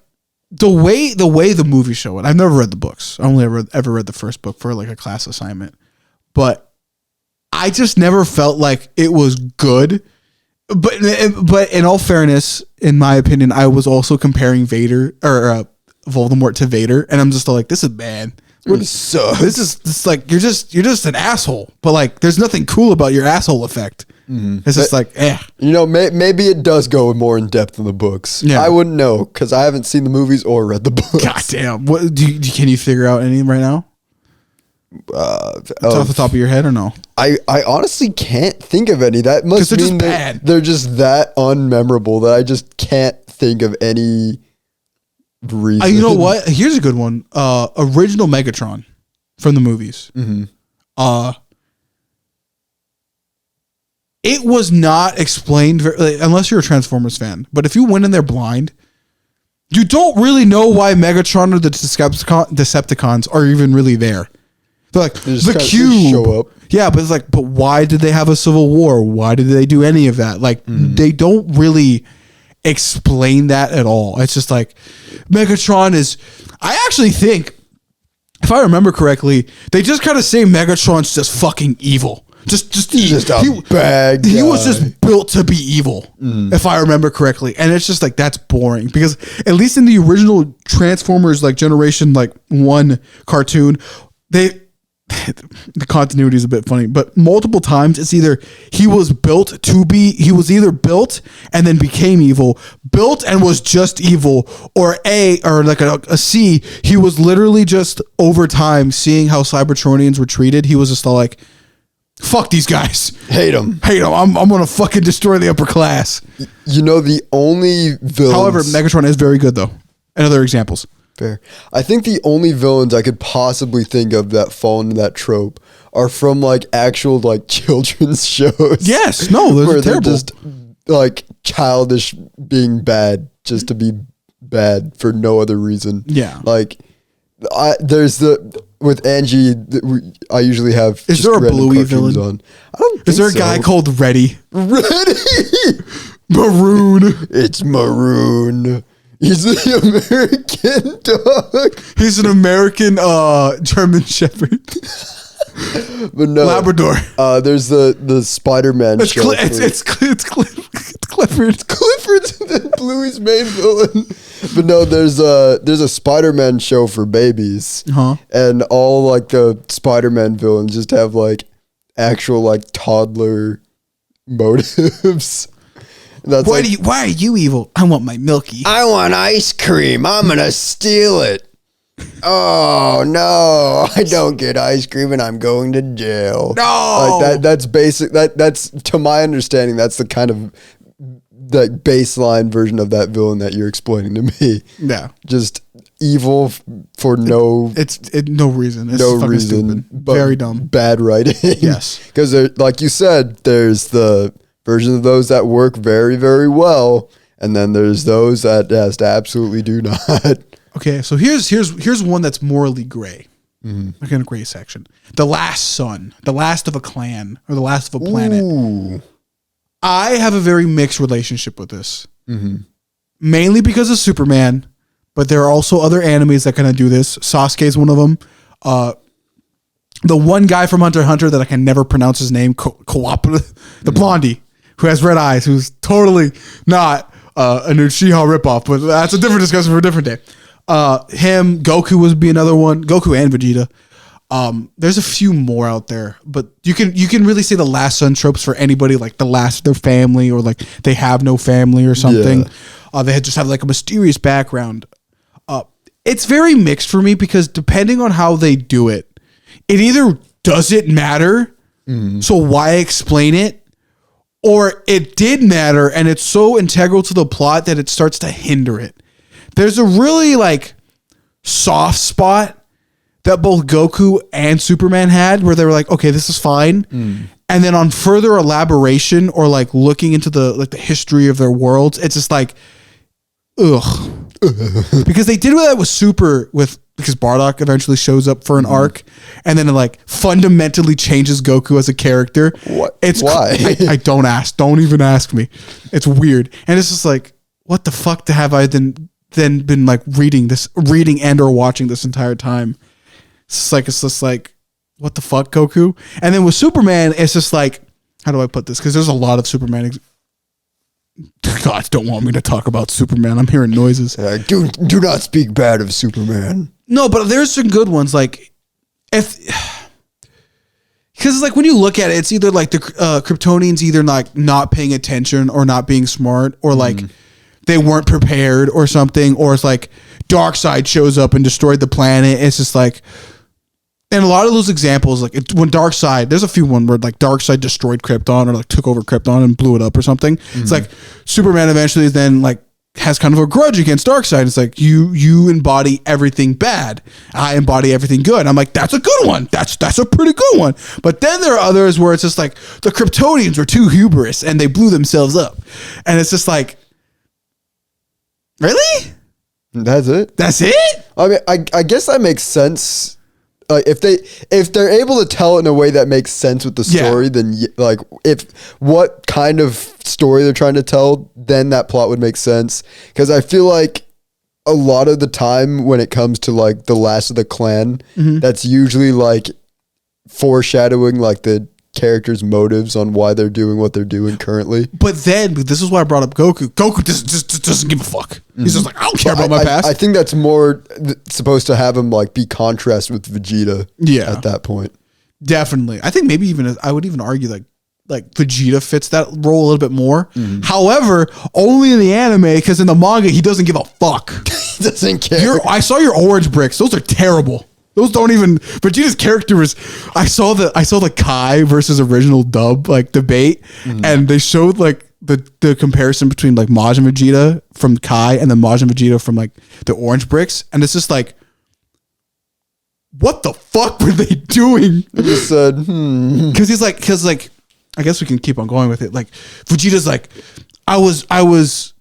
the way the movie show it, I've never read the books. I only ever read the first book for like a class assignment, but I just never felt like it was good. But in all fairness, in my opinion, I was also comparing Vader or Voldemort to Vader, and I'm just like, this is bad. This is like you're just an asshole, but like there's nothing cool about your asshole effect. It's just like, You know, maybe it does go more in depth in the books. Yeah. I wouldn't know because I haven't seen the movies or read the books. God damn. What can you figure out any right now? Off the top of your head or no? I honestly can't think of any. That must mean they're just that unmemorable that I just can't think of any reason. You know what? Here's a good one. Original Megatron from the movies. It was not explained unless you're a Transformers fan. But if you went in there blind, you don't really know why Megatron or the Decepticons are even really there. They're like the Cube. Show up. Yeah, but it's like, but why did they have a civil war? Why did they do any of that? Like they don't really explain that at all. It's just like Megatron is. I actually think, if I remember correctly, they just kind of say Megatron's just fucking evil. Just a bad guy. He was just built to be evil, if I remember correctly. And it's just like, that's boring because at least in the original Transformers, like Generation, like 1 cartoon, the continuity is a bit funny, but multiple times it's either he was either built and then became evil, built and was just evil, or like a C, he was literally just over time seeing how Cybertronians were treated. He was just all like, fuck these guys. Hate them. I'm going to fucking destroy the upper class. You know, the only villains... However, Megatron is very good, though. And other examples. Fair. I think the only villains I could possibly think of that fall into that trope are from, like, actual, like, children's shows. Yes. No, those are terrible. They're just, like, childish being bad just to be bad for no other reason. Yeah. Like, with Angie, I usually have. Is there a Bluey villain? On. I don't. Think Is there a guy called Reddy? Maroon. It's Maroon. He's the American dog. He's an American German Shepherd. But no, Labrador. There's the Spider-Man show. It's Clifford. It's Clifford. Then Bluey's Goku's main villain. But no, there's a Spider-Man show for babies, and all like the Spider-Man villains just have like actual like toddler motives. That's why are you evil? I want my Milky. I want ice cream. I'm gonna steal it. Oh no, I don't get ice cream and I'm going to jail. No, like that's basic. That's to my understanding. That's the kind of like baseline version of that villain that you're explaining to me. Yeah, just evil for no. No reason. It's no fucking reason. Stupid. Very dumb. Bad writing. Yes, because like you said, there's the version of those that work very, very well, and then there's those that just absolutely do not. Okay, so here's one that's morally gray. Like in a gray section. The Last Son, the last of a clan, or the last of a planet. Ooh. I have a very mixed relationship with this. Mainly because of Superman, but there are also other animes that kind of do this. Sasuke's one of them. The one guy from Hunter x Hunter that I can never pronounce his name, Kawapa, the blondie, who has red eyes, who's totally not an Uchiha ripoff, but that's a different discussion for a different day. Him, Goku would be another one. Goku and Vegeta. There's a few more out there, but you can really say the Last Son tropes for anybody, like the last of their family, or like they have no family or something. Yeah. They just have like a mysterious background. It's very mixed for me because depending on how they do it, it either doesn't matter, so why explain it, or it did matter and it's so integral to the plot that it starts to hinder it. There's a really like soft spot that both Goku and Superman had where they were like, okay, this is fine. And then on further elaboration or like looking into the history of their worlds, it's just like, ugh. Because they did that because Bardock eventually shows up for an arc and then it like fundamentally changes Goku as a character. What? It's why? I don't ask. Don't even ask me. It's weird. And it's just like, what the fuck have I then been like reading and or watching this entire time? It's just like, what the fuck, Goku? And then with Superman, it's just like, how do I put this? Because there's a lot of Superman. God, don't want me to talk about Superman. I'm hearing noises. Do not speak bad of Superman. No, but there's some good ones. Like, because like when you look at it, it's either like the Kryptonians either like not paying attention or not being smart, or like they weren't prepared or something, or it's like Darkseid shows up and destroyed the planet. It's just like, and a lot of those examples, like when Darkseid, there's a few one where like Darkseid destroyed Krypton or like took over Krypton and blew it up or something. It's like Superman eventually then like has kind of a grudge against Darkseid. It's like you embody everything bad. I embody everything good. I'm like, that's a good one. That's a pretty good one. But then there are others where it's just like the Kryptonians were too hubris and they blew themselves up. And it's just like, really? That's it? That's it? I mean, I guess that makes sense. If they're able to tell it in a way that makes sense with the story, then like if what kind of story they're trying to tell, then that plot would make sense. Because I feel like a lot of the time when it comes to like the last of the clan, that's usually like foreshadowing like the characters' motives on why they're doing what they're doing currently. But this is why I brought up Goku. Goku just doesn't give a fuck. He's just like, I don't care about my past. I think that's more supposed to have him like be contrast with Vegeta. Yeah, at that point, definitely. I think maybe even I would even argue like Vegeta fits that role a little bit more. However, only in the anime, because in the manga he doesn't give a fuck. He doesn't care. I saw your orange bricks. Those are terrible. Those don't even. Vegeta's character is. I saw the Kai versus original dub like debate, and they showed like the comparison between like Majin Vegeta from Kai and then Majin Vegeta from like the orange bricks, and it's just like, what the fuck were they doing? I just said, because I guess we can keep on going with it. Like Vegeta's like, I was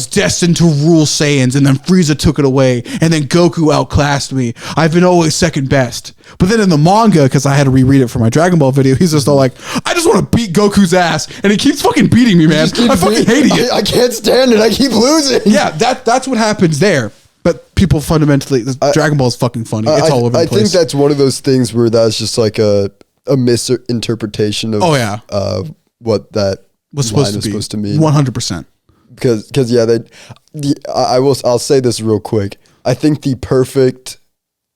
destined to rule Saiyans, and then Frieza took it away, and then Goku outclassed me. I've been always second best. But then in the manga, because I had to reread it for my Dragon Ball video, he's just all like, I just want to beat Goku's ass, and he keeps fucking beating me, man. I fucking hating it. I can't stand it. I keep losing. Yeah, that's what happens there. But people fundamentally, Dragon Ball is fucking funny. It's all over the place. I think that's one of those things where that's just like a misinterpretation of what that was supposed to mean. 100%. because I'll say this real quick. I think the perfect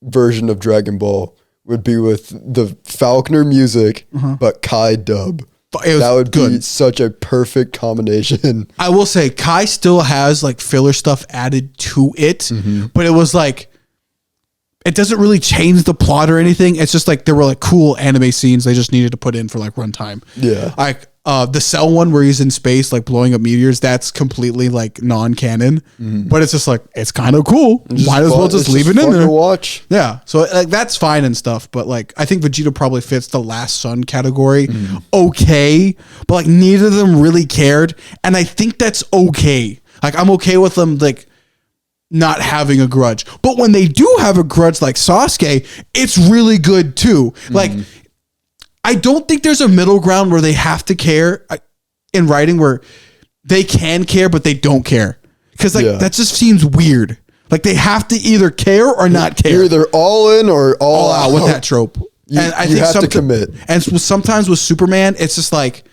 version of Dragon Ball would be with the Falconer music, but Kai dub. That would be such a perfect combination. I will say Kai still has like filler stuff added to it, but it was like, it doesn't really change the plot or anything. It's just like there were like cool anime scenes they just needed to put in for like runtime. Yeah. Like the Cell one where he's in space like blowing up meteors, that's completely like non-canon. But it's just like, it's kind of cool. Might as well just leave it in there. To watch. Yeah. So like that's fine and stuff. But like I think Vegeta probably fits the Last Son category. Okay. But like neither of them really cared. And I think that's okay. Like I'm okay with them like not having a grudge. But when they do have a grudge like Sasuke, it's really good too. Like I don't think there's a middle ground where they have to care in writing where they can care, but they don't care. Because like that just seems weird. Like they have to either care or not care. You're either all in or all out with that trope. And I think have to commit. And sometimes with Superman, it's just like,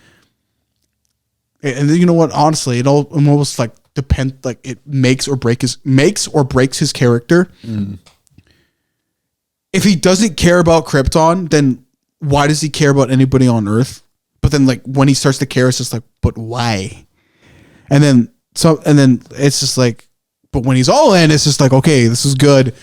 and you know what? Honestly, it almost like depends. Like it makes or breaks his character. If he doesn't care about Krypton, then why does he care about anybody on Earth? But then like when he starts to care, it's just like, but why? And then it's just like, but when he's all in, it's just like, okay, this is good.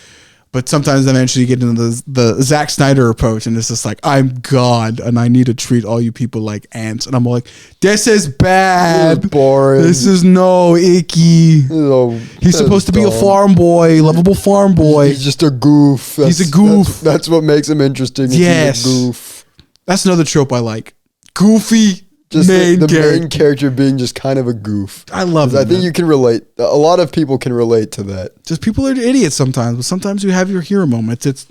But sometimes eventually you get into the Zack Snyder approach, and it's just like, I'm God, and I need to treat all you people like ants. And I'm like, this is bad. This is boring. This is icky. He's supposed to be a farm boy, lovable farm boy. He's just a goof. He's a goof. That's what makes him interesting. Yes. He's a goof. That's another trope I like. Goofy. Just the main character being just kind of a goof. I love it. I think you can relate. A lot of people can relate to that. Just people are idiots sometimes, but sometimes you have your hero moments. It's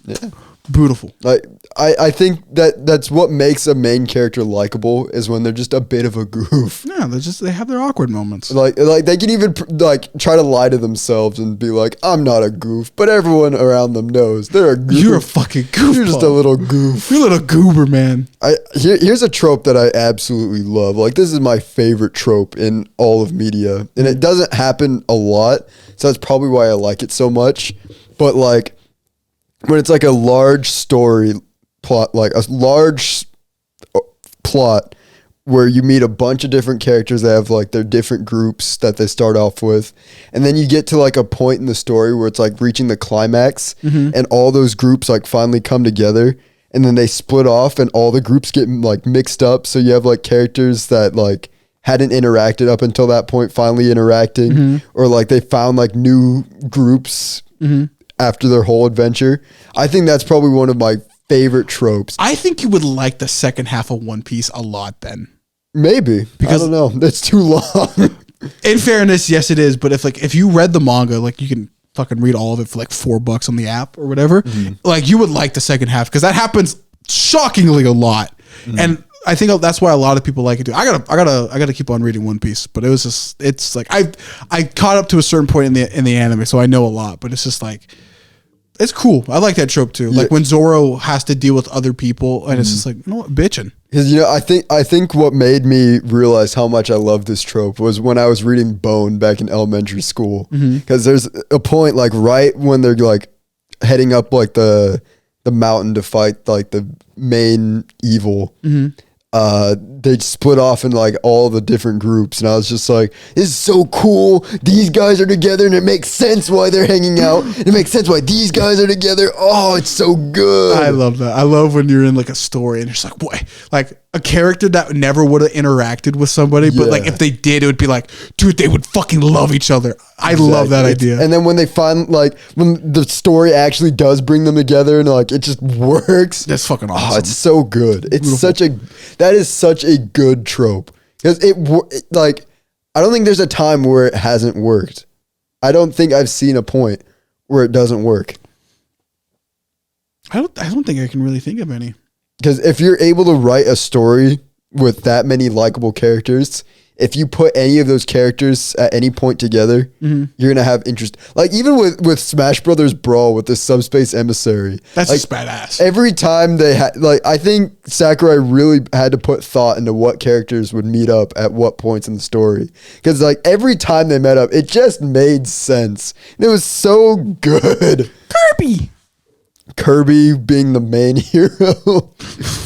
beautiful. Like I think that's what makes a main character likable is when they're just a bit of a goof. Yeah, they have their awkward moments. Like they can even like try to lie to themselves and be like, I'm not a goof, but everyone around them knows they're a goof. You're a fucking goof. You're just a little goof. You're a little goober, man. Here's a trope that I absolutely love. Like this is my favorite trope in all of media, and it doesn't happen a lot, so that's probably why I like it so much. But like when it's like a large story plot, like a large plot where you meet a bunch of different characters that have like their different groups that they start off with, and then you get to like a point in the story where it's like reaching the climax, and all those groups like finally come together, and then they split off and all the groups get like mixed up, so you have like characters that like hadn't interacted up until that point finally interacting, or like they found like new groups after their whole adventure. I think that's probably one of my favorite tropes. I think you would like the second half of One Piece a lot then. Maybe. Because I don't know. That's too long. In fairness, yes it is. But if you read the manga, like you can fucking read all of it for like $4 on the app or whatever. Like you would like the second half because that happens shockingly a lot. And I think that's why a lot of people like it too. I gotta keep on reading One Piece, but it's like I caught up to a certain point in the anime, so I know a lot. But it's just like it's cool. I like that trope too. Like when Zoro has to deal with other people, and it's just like, you know what, bitching. Because I think what made me realize how much I love this trope was when I was reading Bone back in elementary school. Because there's a point like right when they're like heading up like the mountain to fight like the main evil. They split off in like all the different groups, and I was just like, this is so cool. These guys are together, and it makes sense why they're hanging out. It makes sense why these guys are together. Oh, it's so good. I love that. I love when you're in like a story and you're just like, what? Like a character that never would have interacted with somebody, but like if they did, it would be like, dude, they would fucking love each other. I love that idea. And then when they find like when the story actually does bring them together and like it just works, that's fucking awesome. Oh, it's so good. It's beautiful. That is such a good trope because like I don't think there's a time where it hasn't worked. I don't think I've seen a point where it doesn't work. I don't think I can really think of any. Because if you're able to write a story with that many likable characters if you put any of those characters at any point together, you're gonna have interest. Like even with Smash Brothers Brawl with the Subspace Emissary, That's like, just badass. every time they had, like, I think Sakurai really had to put thought into what characters would meet up at what points in the story, because like every time they met up, it just made sense. And it was so good. Kirby being the main hero.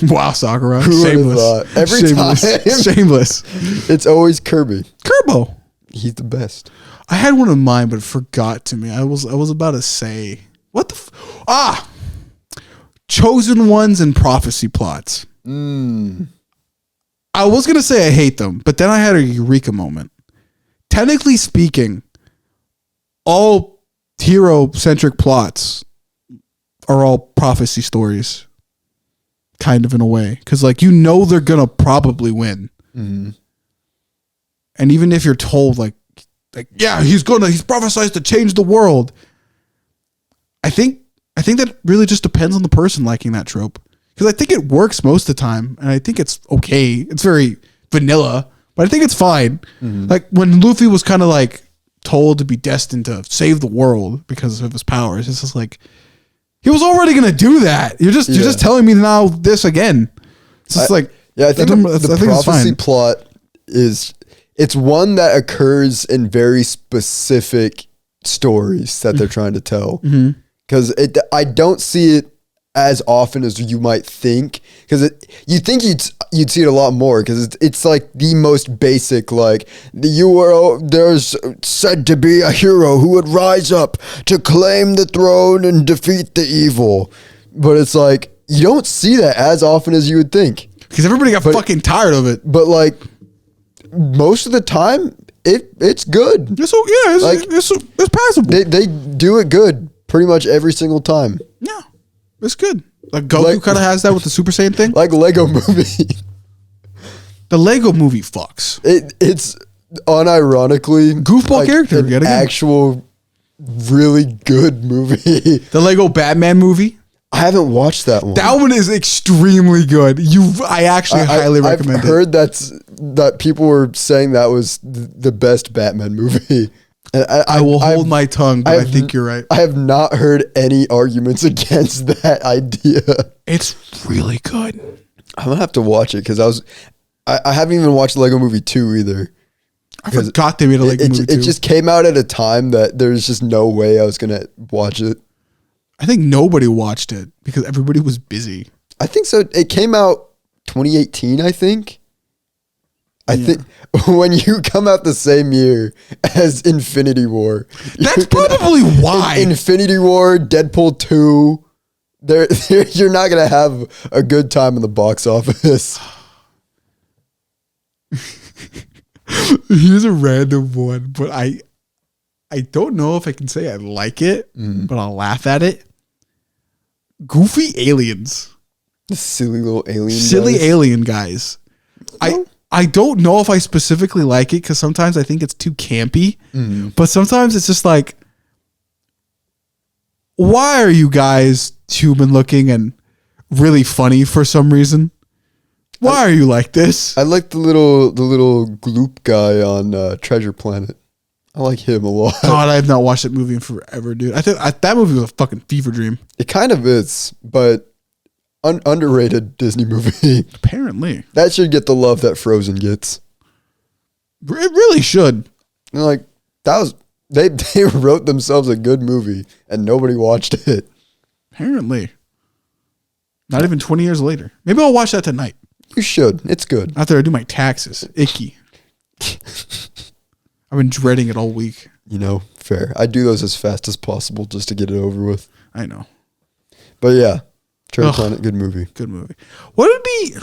Wow, Sakurai. Who would've Shameless. thought? Every Shameless. time. Shameless. It's always Kirby. Kerbo. He's the best. I had one in mind, but it forgot to me. I was about to say, what the Chosen Ones and prophecy plots. I was going to say I hate them, but then I had a eureka moment. Technically speaking, all hero-centric plots are all prophecy stories, kind of in a way. Because, like, you know they're going to probably win. And even if you're told, like, yeah, he's prophesized to change the world. I think that really just depends on the person liking that trope. Because I think it works most of the time, and I think it's okay. It's very vanilla, but I think it's fine. Like, when Luffy was kind of, like, told to be destined to save the world because of his powers, it's just like, he was already gonna do that. You're just telling me now this again. It's just I think the prophecy plot it's one that occurs in very specific stories that they're trying to tell. Because I don't see it as often as you might think. Because you think you'd see it a lot more. Because it's like the most basic, like there's said to be a hero who would rise up to claim the throne and defeat the evil. But it's like you don't see that as often as you would think. Because everybody got fucking tired of it. But like most of the time, it's good. It's passable. They do it good pretty much every single time. Yeah, it's good. Like Goku kind of has that with the Super Saiyan thing. Like Lego Movie. The Lego Movie fucks. It's unironically goofball character. An actual really good movie. The Lego Batman movie. I haven't watched that one. That one is extremely good. I actually highly recommend it. I've heard that people were saying that was the best Batman movie. And I will hold my tongue, but I think you're right. I have not heard any arguments against that idea. It's really good. I'm gonna have to watch it because I haven't even watched Lego Movie 2 either. I forgot they made a Lego Movie 2. It just came out at a time that there's just no way I was gonna watch it. I think nobody watched it because everybody was busy. I think so. It came out 2018, I think. I think when you come out the same year as Infinity War. That's probably why. Infinity War, Deadpool 2, you're not going to have a good time in the box office. Here's a random one, but I don't know if I can say I like it, but I'll laugh at it. Goofy aliens. The silly little alien alien guys. I don't know if I specifically like it because sometimes I think it's too campy, but sometimes it's just like, why are you guys human looking and really funny for some reason? Why are you like this? I like the little gloop guy on Treasure Planet. I like him a lot. God, I have not watched that movie in forever, dude. I think that movie was a fucking fever dream. It kind of is, but underrated Disney movie. Apparently. That should get the love that Frozen gets. It really should. And like they wrote themselves a good movie and nobody watched it. Apparently. Not even 20 years later. Maybe I'll watch that tonight. You should. It's good. After I do my taxes. Icky. I've been dreading it all week. You know, fair. I do those as fast as possible just to get it over with. I know. But yeah, Treasure Planet, good movie. Good movie. What would be...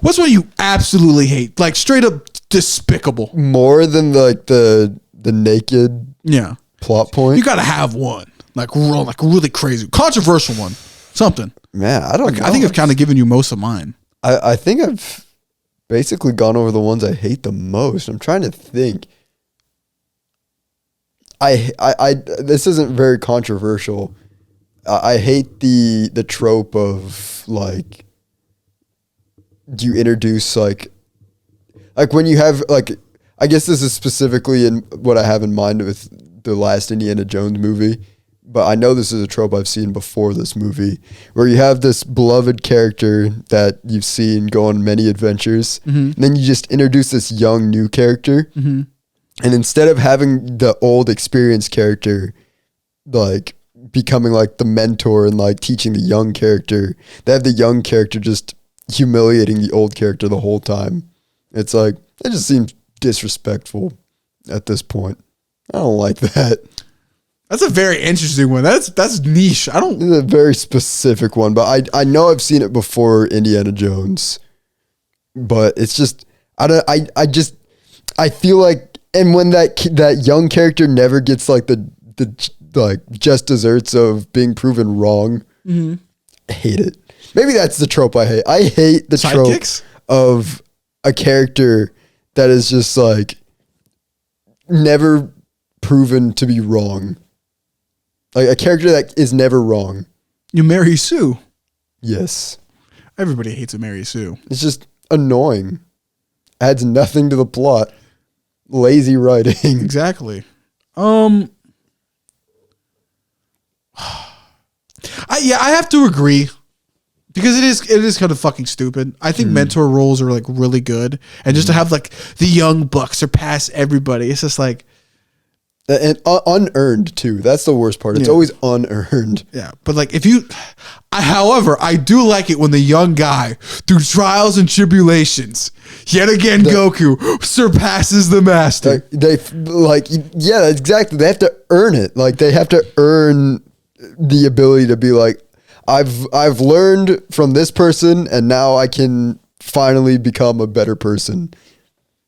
what's one you absolutely hate? Like straight up despicable. More than like the naked plot point? You got to have one. Like really crazy. Controversial one. Something. Man, I don't know. I think I've kind of given you most of mine. I think I've basically gone over the ones I hate the most. I'm trying to think. This isn't very controversial. I hate the trope of like, do you introduce like Like when you have like, I guess this is specifically in what I have in mind with the last Indiana Jones movie, but I know this is a trope I've seen before this movie, where you have this beloved character that you've seen go on many adventures, and then you just introduce this young new character, and instead of having the old experienced character like becoming like the mentor and like teaching the young character, they have the young character just humiliating the old character the whole time. It's like, it just seems disrespectful at this point. I don't like that. That's a very interesting one. That's niche. I don't. It's a very specific one, but I know I've seen it before Indiana Jones, but it's just I feel like, and when that young character never gets like the like just desserts of being proven wrong, I hate it. Maybe that's the trope I hate. I hate the Sidekicks? trope of a character that is just like never proven to be wrong. Like a character that is never wrong. You marry Sue. Yes. Everybody hates a Mary Sue. It's just annoying. Adds nothing to the plot. Lazy writing. Exactly. I have to agree, because it is kind of fucking stupid. I think mentor roles are like really good, and just to have like the young buck surpass everybody, it's just like, and unearned too. That's the worst part. It's always unearned. yeah. But like however, I do like it when the young guy, through trials and tribulations, yet again Goku surpasses the master. Yeah, exactly. They have to earn it. Like they have to earn the ability to be like, I've learned from this person, and now I can finally become a better person.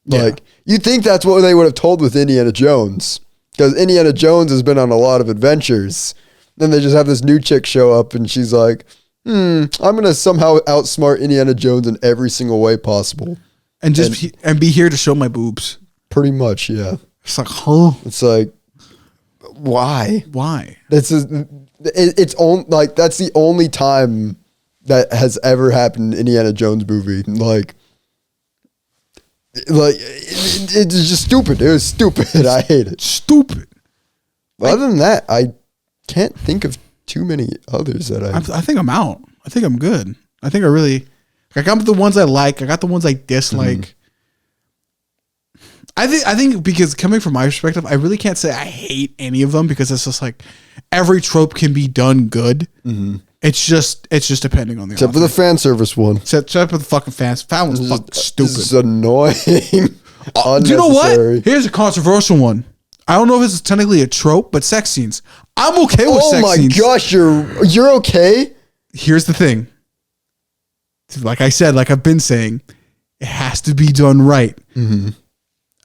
Like you think that's what they would have told with Indiana Jones, because Indiana Jones has been on a lot of adventures. Then they just have this new chick show up, and she's like, I'm gonna somehow outsmart Indiana Jones in every single way possible, and be here to show my boobs. Pretty much, yeah. It's like, huh? It's like, why? Why? That's like that's the only time that has ever happened in Indiana Jones movie. Like it's just stupid. It was stupid. I hate it. Stupid. Other than that, I can't think of too many others that I think I'm out. I think I'm good. I think I got the ones I like. I got the ones I dislike. I think because coming from my perspective, I really can't say I hate any of them, because it's just like every trope can be done good. It's just depending on the except author. for the fan service one. Except for the fucking fans. Fan one's fucking stupid. This is annoying. Do you know what? Here's a controversial one. I don't know if this is technically a trope, but sex scenes. I'm okay with sex scenes. Oh my gosh, you're okay? Here's the thing. Like I said, like I've been saying, it has to be done right.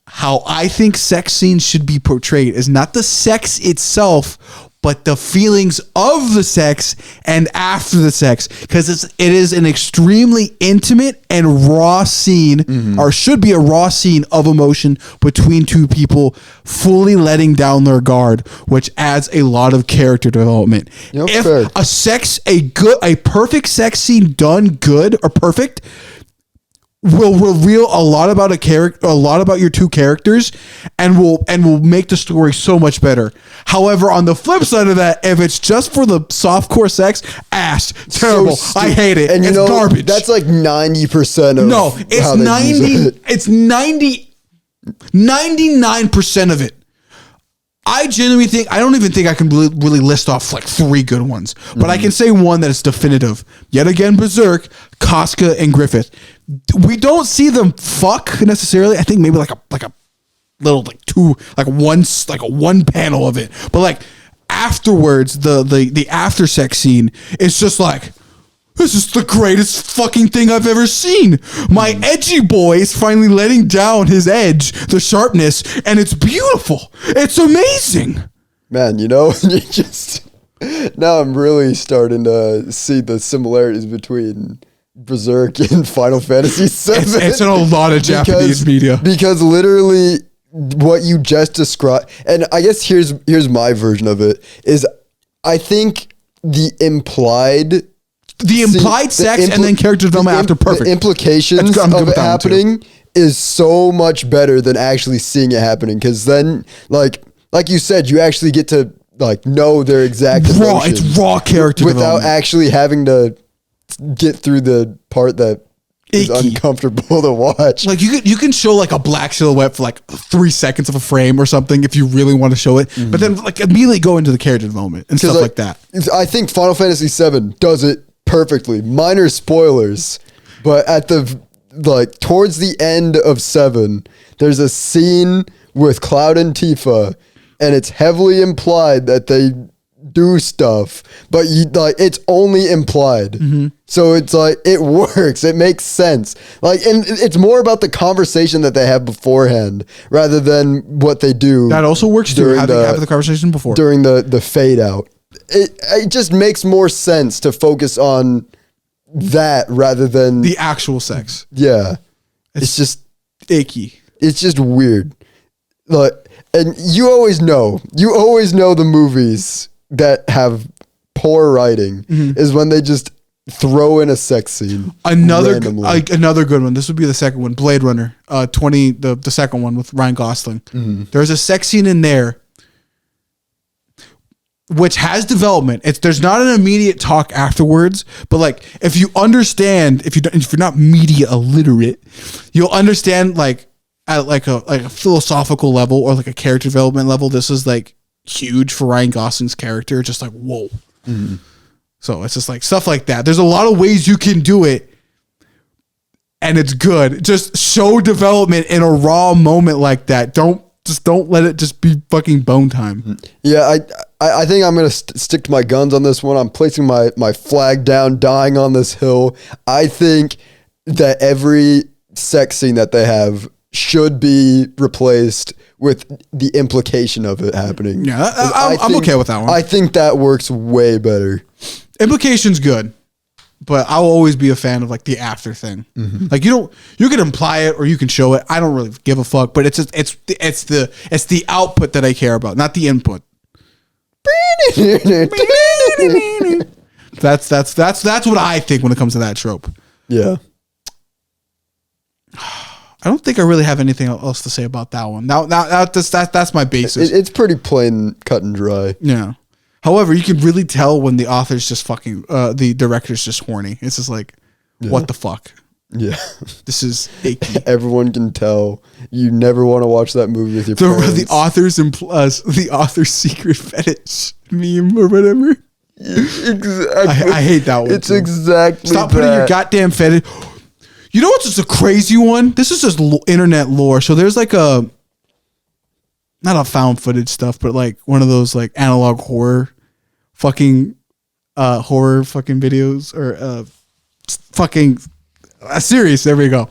How I think sex scenes should be portrayed is not the sex itself, but the feelings of the sex and after the sex, because it is an extremely intimate and raw scene, or should be a raw scene of emotion between two people fully letting down their guard, which adds a lot of character development. If a perfect sex scene done good or perfect will reveal a lot about your two characters, and will make the story so much better. However, on the flip side of that, if it's just for the softcore sex, ass, terrible. I hate it. And it's garbage. That's like 90% of no. It's 90. It's 99% of it. I genuinely think, I don't even think I can really list off like 3 good ones, but I can say one that is definitive. Yet again, Berserk, Casca, and Griffith. We don't see them fuck necessarily. I think maybe like a little one panel of it, but like afterwards, the after sex scene is just like, this is the greatest fucking thing I've ever seen. My edgy boy is finally letting down his edge, the sharpness, and it's beautiful. It's amazing. Man, now I'm really starting to see the similarities between Berserk and Final Fantasy VII. It's in a lot of Japanese media. Because literally what you just described, and I guess here's my version of it, is I think the implied sex and then character development after perfect. The implications of it happening is so much better than actually seeing it happening. Because then, like you said, you actually get to like know their exact emotions It's raw character without development. actually having to get through the part that is Icky. uncomfortable to watch. Like you can show like a black silhouette for like 3 seconds of a frame or something if you really want to show it, but then like immediately go into the character development and stuff like that. I think Final Fantasy VII does it perfectly. Minor spoilers, but at the like towards the end of 7, there's a scene with Cloud and Tifa, and it's heavily implied that they do stuff, but it's only implied. So it's like it works. It makes sense. Like, and it's more about the conversation that they have beforehand rather than what they do. That also works too. Have the conversation before during the fade out. It just makes more sense to focus on that rather than the actual sex. Yeah, it's just icky. It's just weird. Like, and you always know the movies that have poor writing is when they just throw in a sex scene. Another good one. This would be the second one. Blade Runner, the second one with Ryan Gosling. There's a sex scene in there which has development. There's not an immediate talk afterwards, but like if you understand, if you're not media illiterate, you'll understand like at like a philosophical level or like a character development level. This is like huge for Ryan Gosling's character. Just like whoa. So it's just like stuff like that. There's a lot of ways you can do it, and it's good. Just show development in a raw moment like that. Don't let it just be fucking bone time. Yeah, I think I'm gonna stick to my guns on this one. I'm placing my flag down, dying on this hill. I think that every sex scene that they have should be replaced with the implication of it happening. Yeah, I'm okay with that one. I think that works way better. Implication's good, but I'll always be a fan of like the after thing. Like you can imply it or you can show it. I don't really give a fuck, but it's the output that I care about, not the input. That's what I think when it comes to that trope. Yeah. I don't think I really have anything else to say about that one. That's my basis. It's pretty plain, cut and dry. Yeah. However, you can really tell when the author's just fucking, the director's just horny. It's just like, what the fuck? Yeah. This is icky. Everyone can tell. You never want to watch that movie with your parents. The author's secret fetish meme or whatever. Exactly. I hate that one. It's exactly Stop putting your goddamn fetish. You know what's just a crazy one? This is just internet lore. So there's like not a found footage stuff, but like one of those like analog horror fucking videos or fucking series. There we go.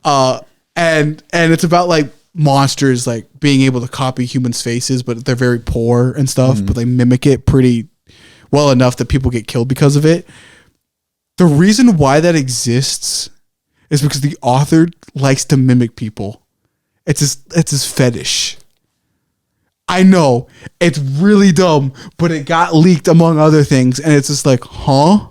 And it's about like monsters like being able to copy humans' faces, but they're very poor and stuff, but they mimic it pretty well enough that people get killed because of it. The reason why that exists is because the author likes to mimic people. It's his fetish. I know it's really dumb, but it got leaked among other things, and it's just like, huh?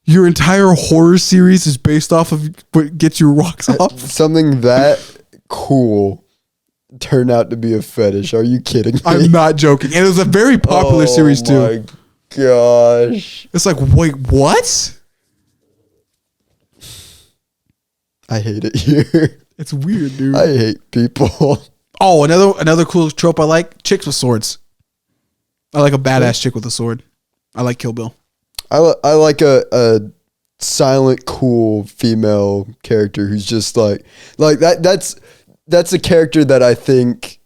Your entire horror series is based off of what gets your rocks off? Something that cool turned out to be a fetish. Are you kidding me? I'm not joking. And it was a very popular series too. Oh my gosh. It's like, wait, what? I hate it here. It's weird, dude. I hate people. Oh, another cool trope I like: chicks with swords. I like a badass chick with a sword. I like Kill Bill. I like a silent, cool female character who's just like that. That's a character that I think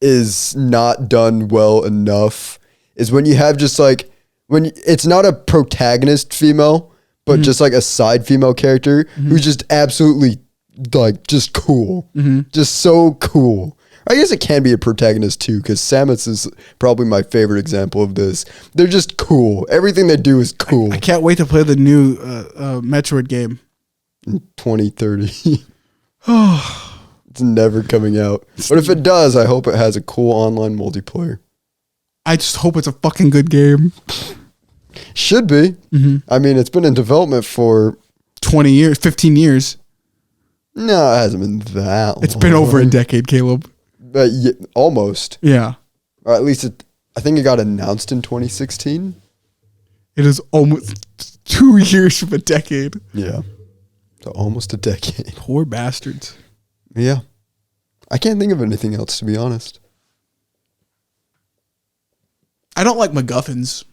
is not done well enough. Is when you have just like when it's not a protagonist female, but just like a side female character who's just absolutely like just cool, just so cool. I guess it can be a protagonist too, because Samus is probably my favorite example of this. They're just cool. Everything they do is cool. I can't wait to play the new Metroid game. In 2030. It's never coming out. But if it does, I hope it has a cool online multiplayer. I just hope it's a fucking good game. Should be. I mean, it's been in development for 20 years, 15 years. No, it hasn't been that long. It's been over a decade, Caleb. Yeah, almost. Yeah. Or at least I think it got announced in 2016. It is almost 2 years from a decade. Yeah. So almost a decade. Poor bastards. Yeah. I can't think of anything else, to be honest. I don't like MacGuffins.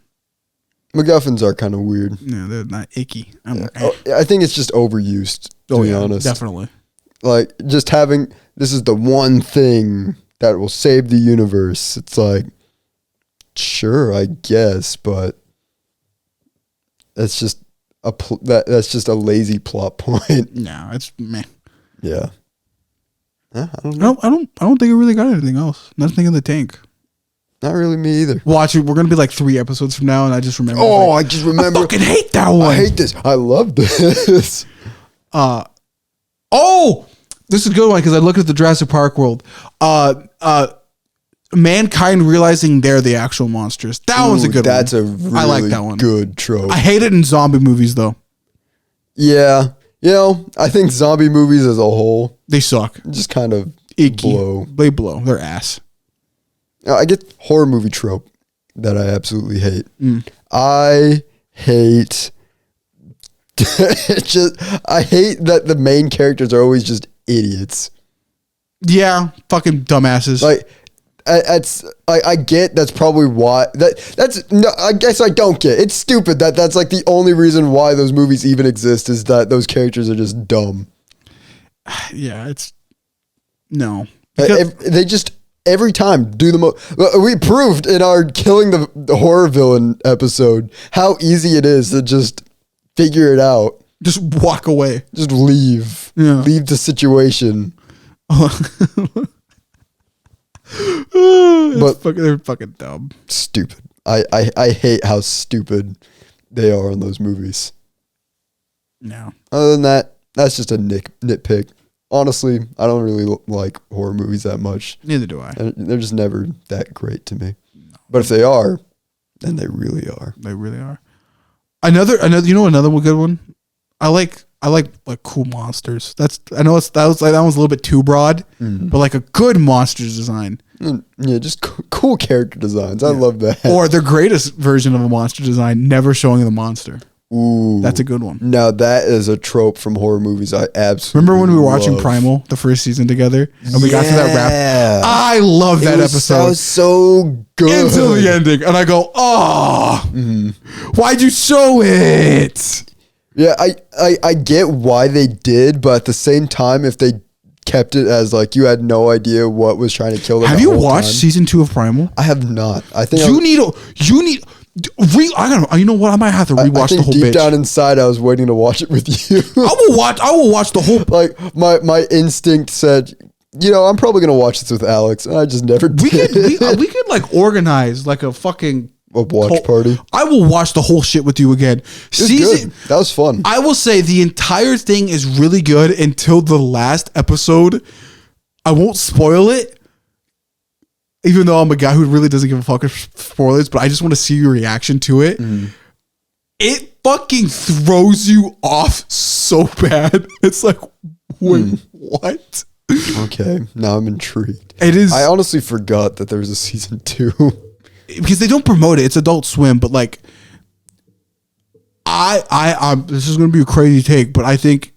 MacGuffins are kind of weird. No, they're not icky. I think it's just overused, to be honest. Definitely. Like, just having, this is the one thing that will save the universe. It's like, sure, I guess, but that's just that's just a lazy plot point. No, it's meh. Yeah. I don't know. I don't think I really got anything else. Nothing in the tank. Not really me either. Watch it. We're gonna be like 3 episodes from now, and I just remember. Oh, I just remember. I fucking hate that one. I hate this. I love this. Oh, this is a good one because I looked at the Jurassic Park world. Mankind realizing they're the actual monsters. That one's a good that's one. That's a really I like that one. Good trope. I hate it in zombie movies though. Yeah. You know, I think zombie movies as a whole, they suck. Just kind of icky. Blow. They blow. They're ass. I get horror movie trope that I absolutely hate. I hate I hate that the main characters are always just idiots. Yeah, fucking dumbasses. Like I get that's probably why that's no, I guess I don't get. It's stupid that's like the only reason why those movies even exist is that those characters are just dumb. Yeah, it's no. They just every time do the most. We proved in our killing the horror villain episode how easy it is to just figure it out. Just walk away. Just leave. Yeah. Leave the situation. They're fucking dumb. Stupid. I hate how stupid they are in those movies. No. Other than that, that's just a nitpick. Honestly, I don't really like horror movies that much. Neither do I. They're just never that great to me. No. But if they are, then they really are. They really are. Another another good one. I like cool monsters. That was a little bit too broad, but like a good monsters design. Yeah, just cool character designs. I love that. Or the greatest version of a monster design, never showing the monster. Ooh, that's a good one. Now that is a trope from horror movies. I absolutely remember when we were watching Primal the first season together, and we got to that rap. I love that episode. That was so good until the ending, and I go, "Oh, why'd you show it?" Yeah, I get why they did, but at the same time, if they kept it as like you had no idea what was trying to kill them. Have you watched season 2 of Primal? I have not. I think you need. You know what? I might have to rewatch the whole. Deep down inside, I was waiting to watch it with you. I will watch the whole. Like my instinct said, I'm probably gonna watch this with Alex, and I just never did. We could like organize like a fucking watch party. I will watch the whole shit with you again. Good. That was fun. I will say the entire thing is really good until the last episode. I won't spoil it. Even though I'm a guy who really doesn't give a fuck for spoilers, but I just want to see your reaction to it. It fucking throws you off so bad. It's like, wait, what? Okay, now I'm intrigued. It is. I honestly forgot that there was a season 2. Because they don't promote it. It's Adult Swim, but like, this is going to be a crazy take, but I think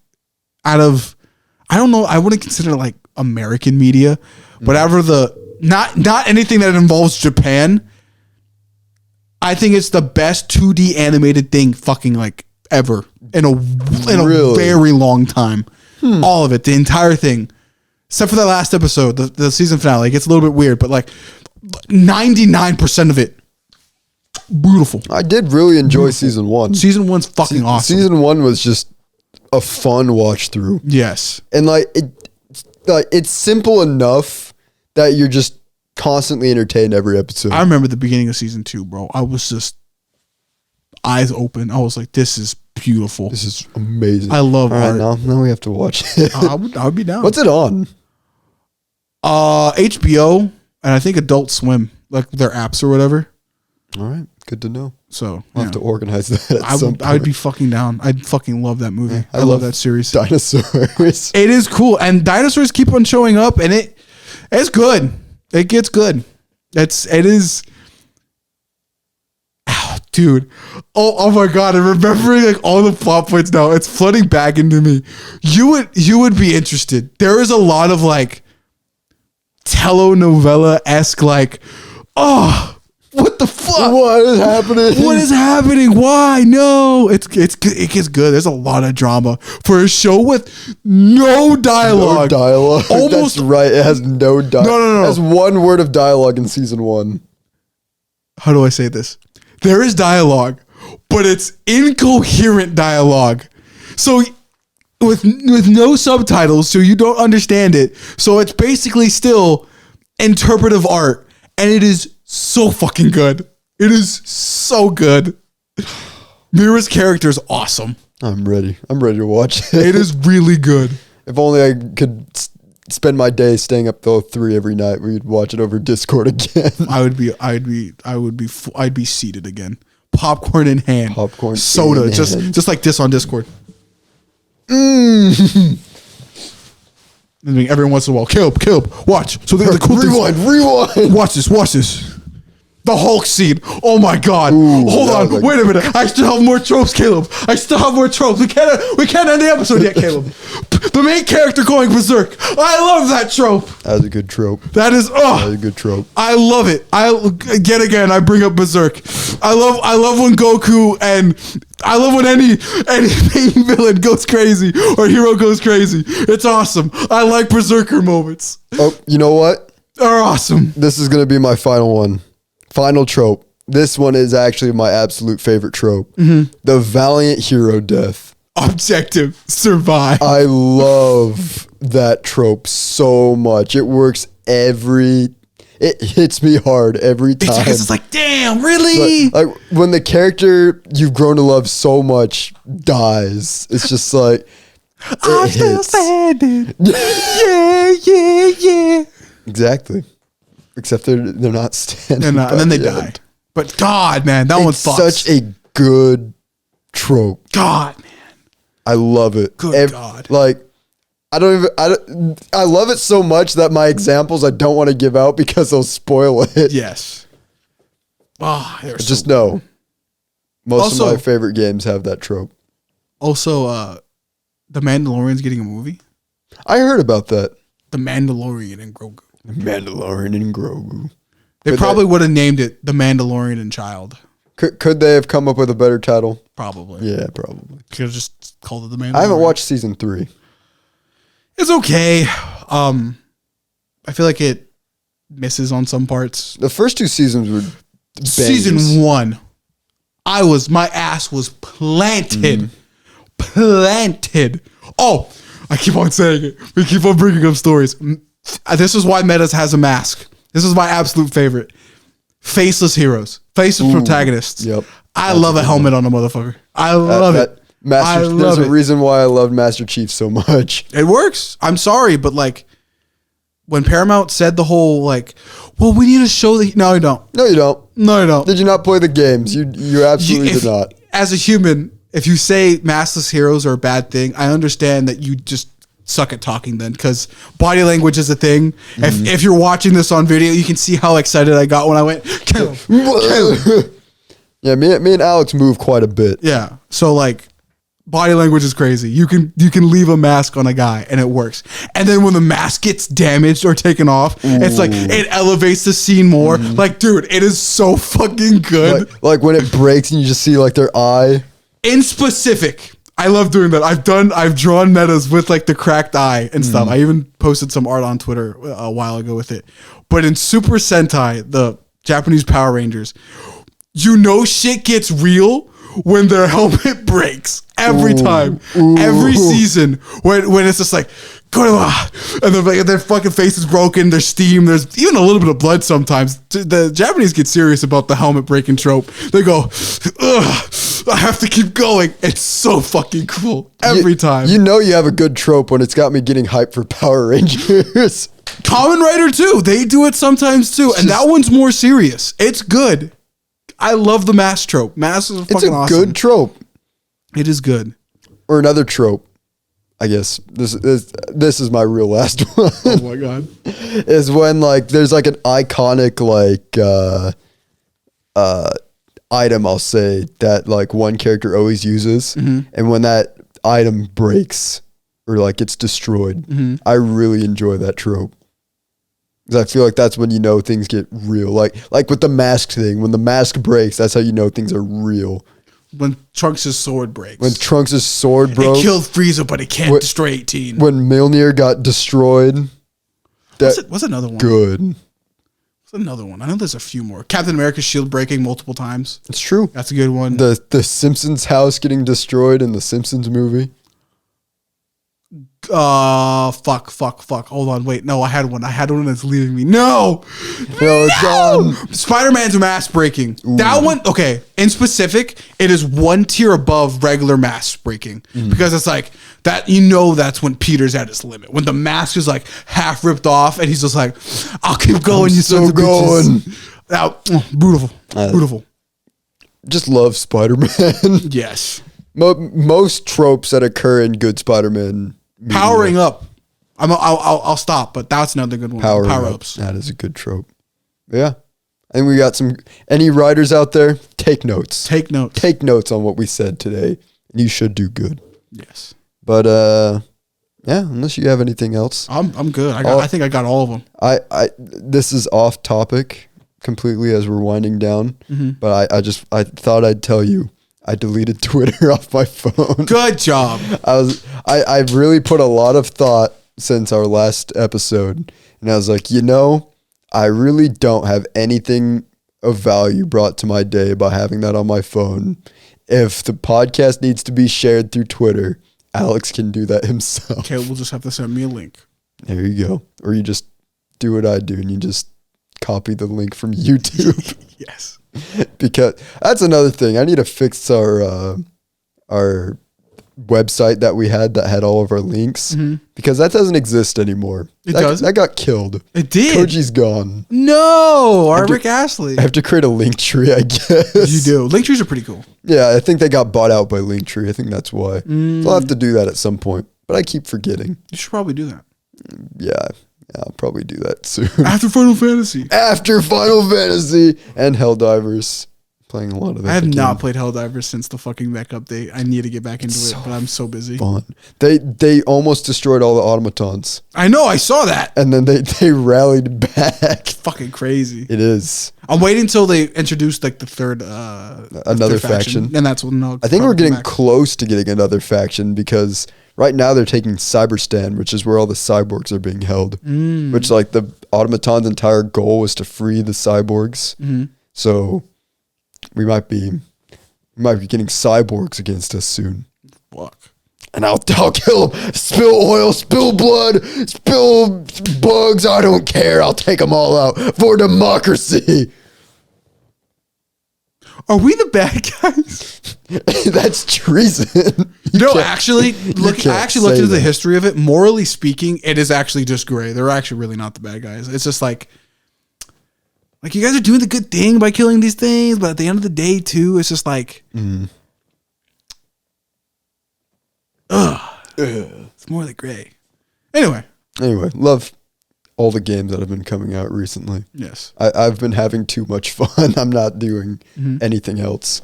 I don't know, I wouldn't consider like American media, but not anything that involves Japan. I think it's the best 2D animated thing fucking like ever in a very long time. All of it, the entire thing, except for that last episode, the season finale. It gets a little bit weird, but like 99% of it, beautiful. I did really enjoy season 1. Season 1's fucking awesome. Season 1 was just a fun watch through. Yes, and it's simple enough that you're just constantly entertained every episode. I remember the beginning of season 2, bro. I was just eyes open. I was like, this is beautiful. This is amazing. I love art. Now we have to watch it. I would be down. What's it on? HBO and I think Adult Swim, like their apps or whatever. All right, good to know. So I'll have to organize that. I would be fucking down. I'd fucking love that movie. I love that series. Dinosaurs. It is cool, and dinosaurs keep on showing up, and it's good. It gets good. It is. Ow, dude. Oh my god! I'm remembering like all the plot points now. It's flooding back into me. You would be interested. There is a lot of like telenovela-esque like, oh, what the fuck? What is happening? What is happening? Why? No, it gets good. There's a lot of drama for a show with no dialogue. No dialogue. Almost That's right. It has no dialogue. No. It has one word of dialogue in season 1. How do I say this? There is dialogue, but it's incoherent dialogue. So with no subtitles, so you don't understand it. So it's basically still interpretive art, and it is so fucking good. It is so good. Mira's character is awesome. I'm ready. I'm ready to watch it. It is really good. If only I could spend my day staying up till 3 every night. We'd watch it over Discord again. I'd be seated again. Popcorn in hand. Popcorn soda. in hand. Just like this on Discord. I mean, every once in a while, Caleb, watch. So the cool Rewind. Watch this. The Hulk scene. Oh my god. Ooh, hold on. like, wait a minute. I still have more tropes, Caleb. I still have more tropes. We can't end the episode yet, Caleb. The main character going berserk. I love that trope. That was a good trope. That is a good trope. I love it. I bring up berserk. I love when Goku and I love when any main villain goes crazy or hero goes crazy. It's awesome. I like berserker moments. Oh, you know what? They're awesome. This is going to be my final one. Final trope. This one is actually my absolute favorite trope. Mm-hmm. The valiant hero death. Objective. Survive. I love that trope so much. It works it hits me hard every time. It's like, damn, really? Like when the character you've grown to love so much dies, it's just like, I'm still standing. Yeah. Exactly. Except they're not standing. And then they die. But God, man, that one's such a good trope. God, man. I love it. Good God. Like, I love it so much that my examples I don't want to give out because they'll spoil it. Yes. Oh, just know. Most of my favorite games have that trope. Also, The Mandalorian's getting a movie. I heard about that. The Mandalorian and Grogu. They probably would have named it The Mandalorian and Child. Could they have come up with a better title? Probably. Yeah, probably. Could have just called it The Mandalorian. I haven't watched season 3. It's okay. I feel like it misses on some parts. The first 2 seasons were bangers. Season 1, my ass was planted. Planted. Oh, I keep on saying it. We keep on bringing up stories. This is why Metas has a mask. This is my absolute favorite. Faceless heroes. Faceless protagonists. Yep. I love a helmet on a motherfucker. I love it. There's a reason why I love Master Chief so much. It works. I'm sorry, but like when Paramount said the whole like, well, we need to show the no, you don't. No, you don't. No, you don't. Did you not play the games? You absolutely did not. As a human, if you say maskless heroes are a bad thing, I understand that you just suck at talking then, because body language is a thing. If you're watching this on video, you can see how excited I got when I went, kill him. Yeah, me and Alex move quite a bit. Yeah. So like body language is crazy. You can leave a mask on a guy and it works. And then when the mask gets damaged or taken off, it's like it elevates the scene more. Like, dude, it is so fucking good. Like when it breaks and you just see like their eye. In specific, I love doing that. I've drawn metas with like the cracked eye and stuff. I even posted some art on Twitter a while ago with it. But in Super Sentai, the Japanese Power Rangers, you know shit gets real when their helmet breaks every time, every season. When it's just like, and their fucking face is broken, there's steam, there's even a little bit of blood sometimes. The Japanese get serious about the helmet breaking trope. They go, ugh, I have to keep going. It's so fucking cool every time. You know you have a good trope when it's got me getting hyped for Power Rangers. Kamen Rider too. They do it sometimes too. And that one's more serious. It's good. I love the mask trope. Mask is fucking awesome. It's a good trope. It is good. Or another trope. I guess this is my real last one. Oh my god. Is when like there's like an iconic like item, I'll say, that like one character always uses, and when that item breaks or like gets destroyed, I really enjoy that trope. Because I feel like that's when you know things get real. Like with the mask thing, when the mask breaks, that's how you know things are real. When Trunks' sword breaks. When Trunks' sword broke. It killed Frieza, but it can't destroy 18. When Mjolnir got destroyed. What's another one? Good. What's another one? I know there's a few more. Captain America's shield breaking multiple times. It's true. That's a good one. The Simpsons house getting destroyed in the Simpsons movie. Fuck. Hold on, wait. No, I had one that's leaving me. No, it's gone. Spider-Man's mask breaking. Ooh. That one, okay. In specific, it is one tier above regular mask breaking because it's like that. That's when Peter's at his limit. When the mask is like half ripped off, and he's just like, "I'll keep going, you sons of bitches." Now, beautiful. Just love Spider-Man. Yes. Most tropes that occur in good Spider-Man. Powering up. I'll stop, but that's another good one. Power ups. That is a good trope. Yeah. And we got any writers out there, take notes. Take notes on what we said today. And you should do good. Yes. But yeah, unless you have anything else. I'm good. I think I got all of them. This is off topic completely as we're winding down. But I thought I'd tell you. I deleted Twitter off my phone. Good job. I've really put a lot of thought since our last episode. And I was like, I really don't have anything of value brought to my day by having that on my phone. If the podcast needs to be shared through Twitter, Alex can do that himself. Okay, we'll just have to send me a link. There you go. Or you just do what I do and you just copy the link from YouTube. Yes. Because that's another thing. I need to fix our website that we had that had all of our links because that doesn't exist anymore. That got killed. It did. Koji's gone. No, Rick Astley. I have to create a link tree, I guess. You do. Link trees are pretty cool. Yeah, I think they got bought out by Linktree. I think that's why. So I'll have to do that at some point, but I keep forgetting. You should probably do that. Yeah, I'll probably do that soon. After Final Fantasy and Helldivers. Playing a lot of that. I have not played Helldivers since the fucking mech update. I need to get back into it, but I'm so busy. Fun. They almost destroyed all the automatons. I know, I saw that. And then they rallied back. It's fucking crazy. It is. I'm waiting until they introduce like the third another faction. And that's when I think we're getting close to getting another faction because right now they're taking Cyberstan, which is where all the cyborgs are being held. Which like the automaton's entire goal was to free the cyborgs. So we might be getting cyborgs against us soon. Fuck. And I'll kill them. Spill oil, spill blood, spill bugs. I don't care. I'll take them all out for democracy. Are we the bad guys? That's treason. I actually looked into the history of it. Morally speaking, it is actually just gray. They're actually really not the bad guys. It's just like you guys are doing the good thing by killing these things, but at the end of the day, too, it's just like, it's more like gray. Anyway, love all the games that have been coming out recently. Yes. I've been having too much fun. I'm not doing anything else.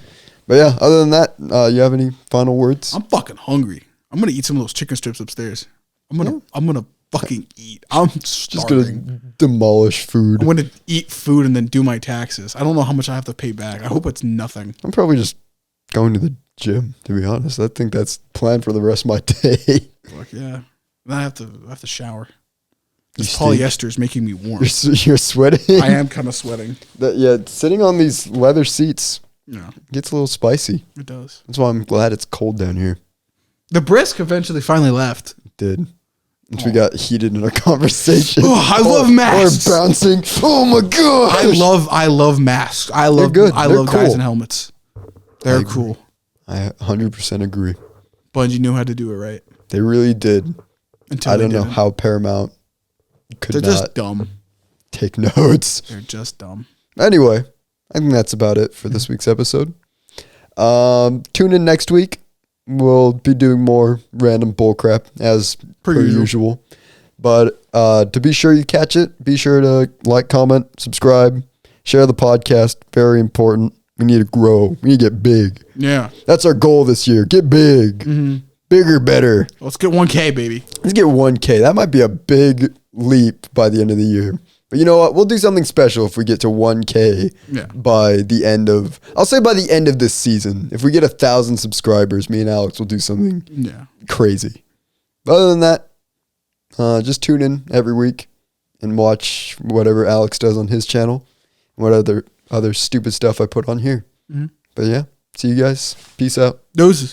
But yeah, other than that, you have any final words? I'm fucking hungry. I'm going to eat some of those chicken strips upstairs. I'm going to fucking eat. I'm starving. Just going to demolish food. I'm going to eat food and then do my taxes. I don't know how much I have to pay back. I hope it's nothing. I'm probably just going to the gym, to be honest. I think that's planned for the rest of my day. Fuck yeah. Then I have to shower. This polyester is making me warm. You're sweating? I am kind of sweating. Sitting on these leather seats gets a little spicy. It does. That's why I'm glad it's cold down here. The brisk eventually finally left. It did. Once we got heated in a conversation. Oh, I love masks. Or bouncing. Oh my god. I love masks. I love guys in helmets. They're cool. I 100% agree. Bungie knew how to do it right. They really did. I don't know how Paramount could They're just dumb. Take notes. They're just dumb. Anyway, I think that's about it for this week's episode. Tune in next week. We'll be doing more random bullcrap as per usual. But to be sure you catch it, be sure to like, comment, subscribe, share the podcast. Very important. We need to grow. We need to get big. Yeah. That's our goal this year. Get big. Mm-hmm. Bigger, better. Let's get 1K, baby. Let's get 1K. That might be a big leap by the end of the year. But you know what? We'll do something special if we get to 1K by the end of... I'll say by the end of this season. If we get 1,000 subscribers, me and Alex will do something crazy. But other than that, just tune in every week and watch whatever Alex does on his channel. What other stupid stuff I put on here. Mm-hmm. But yeah, see you guys. Peace out. Doses.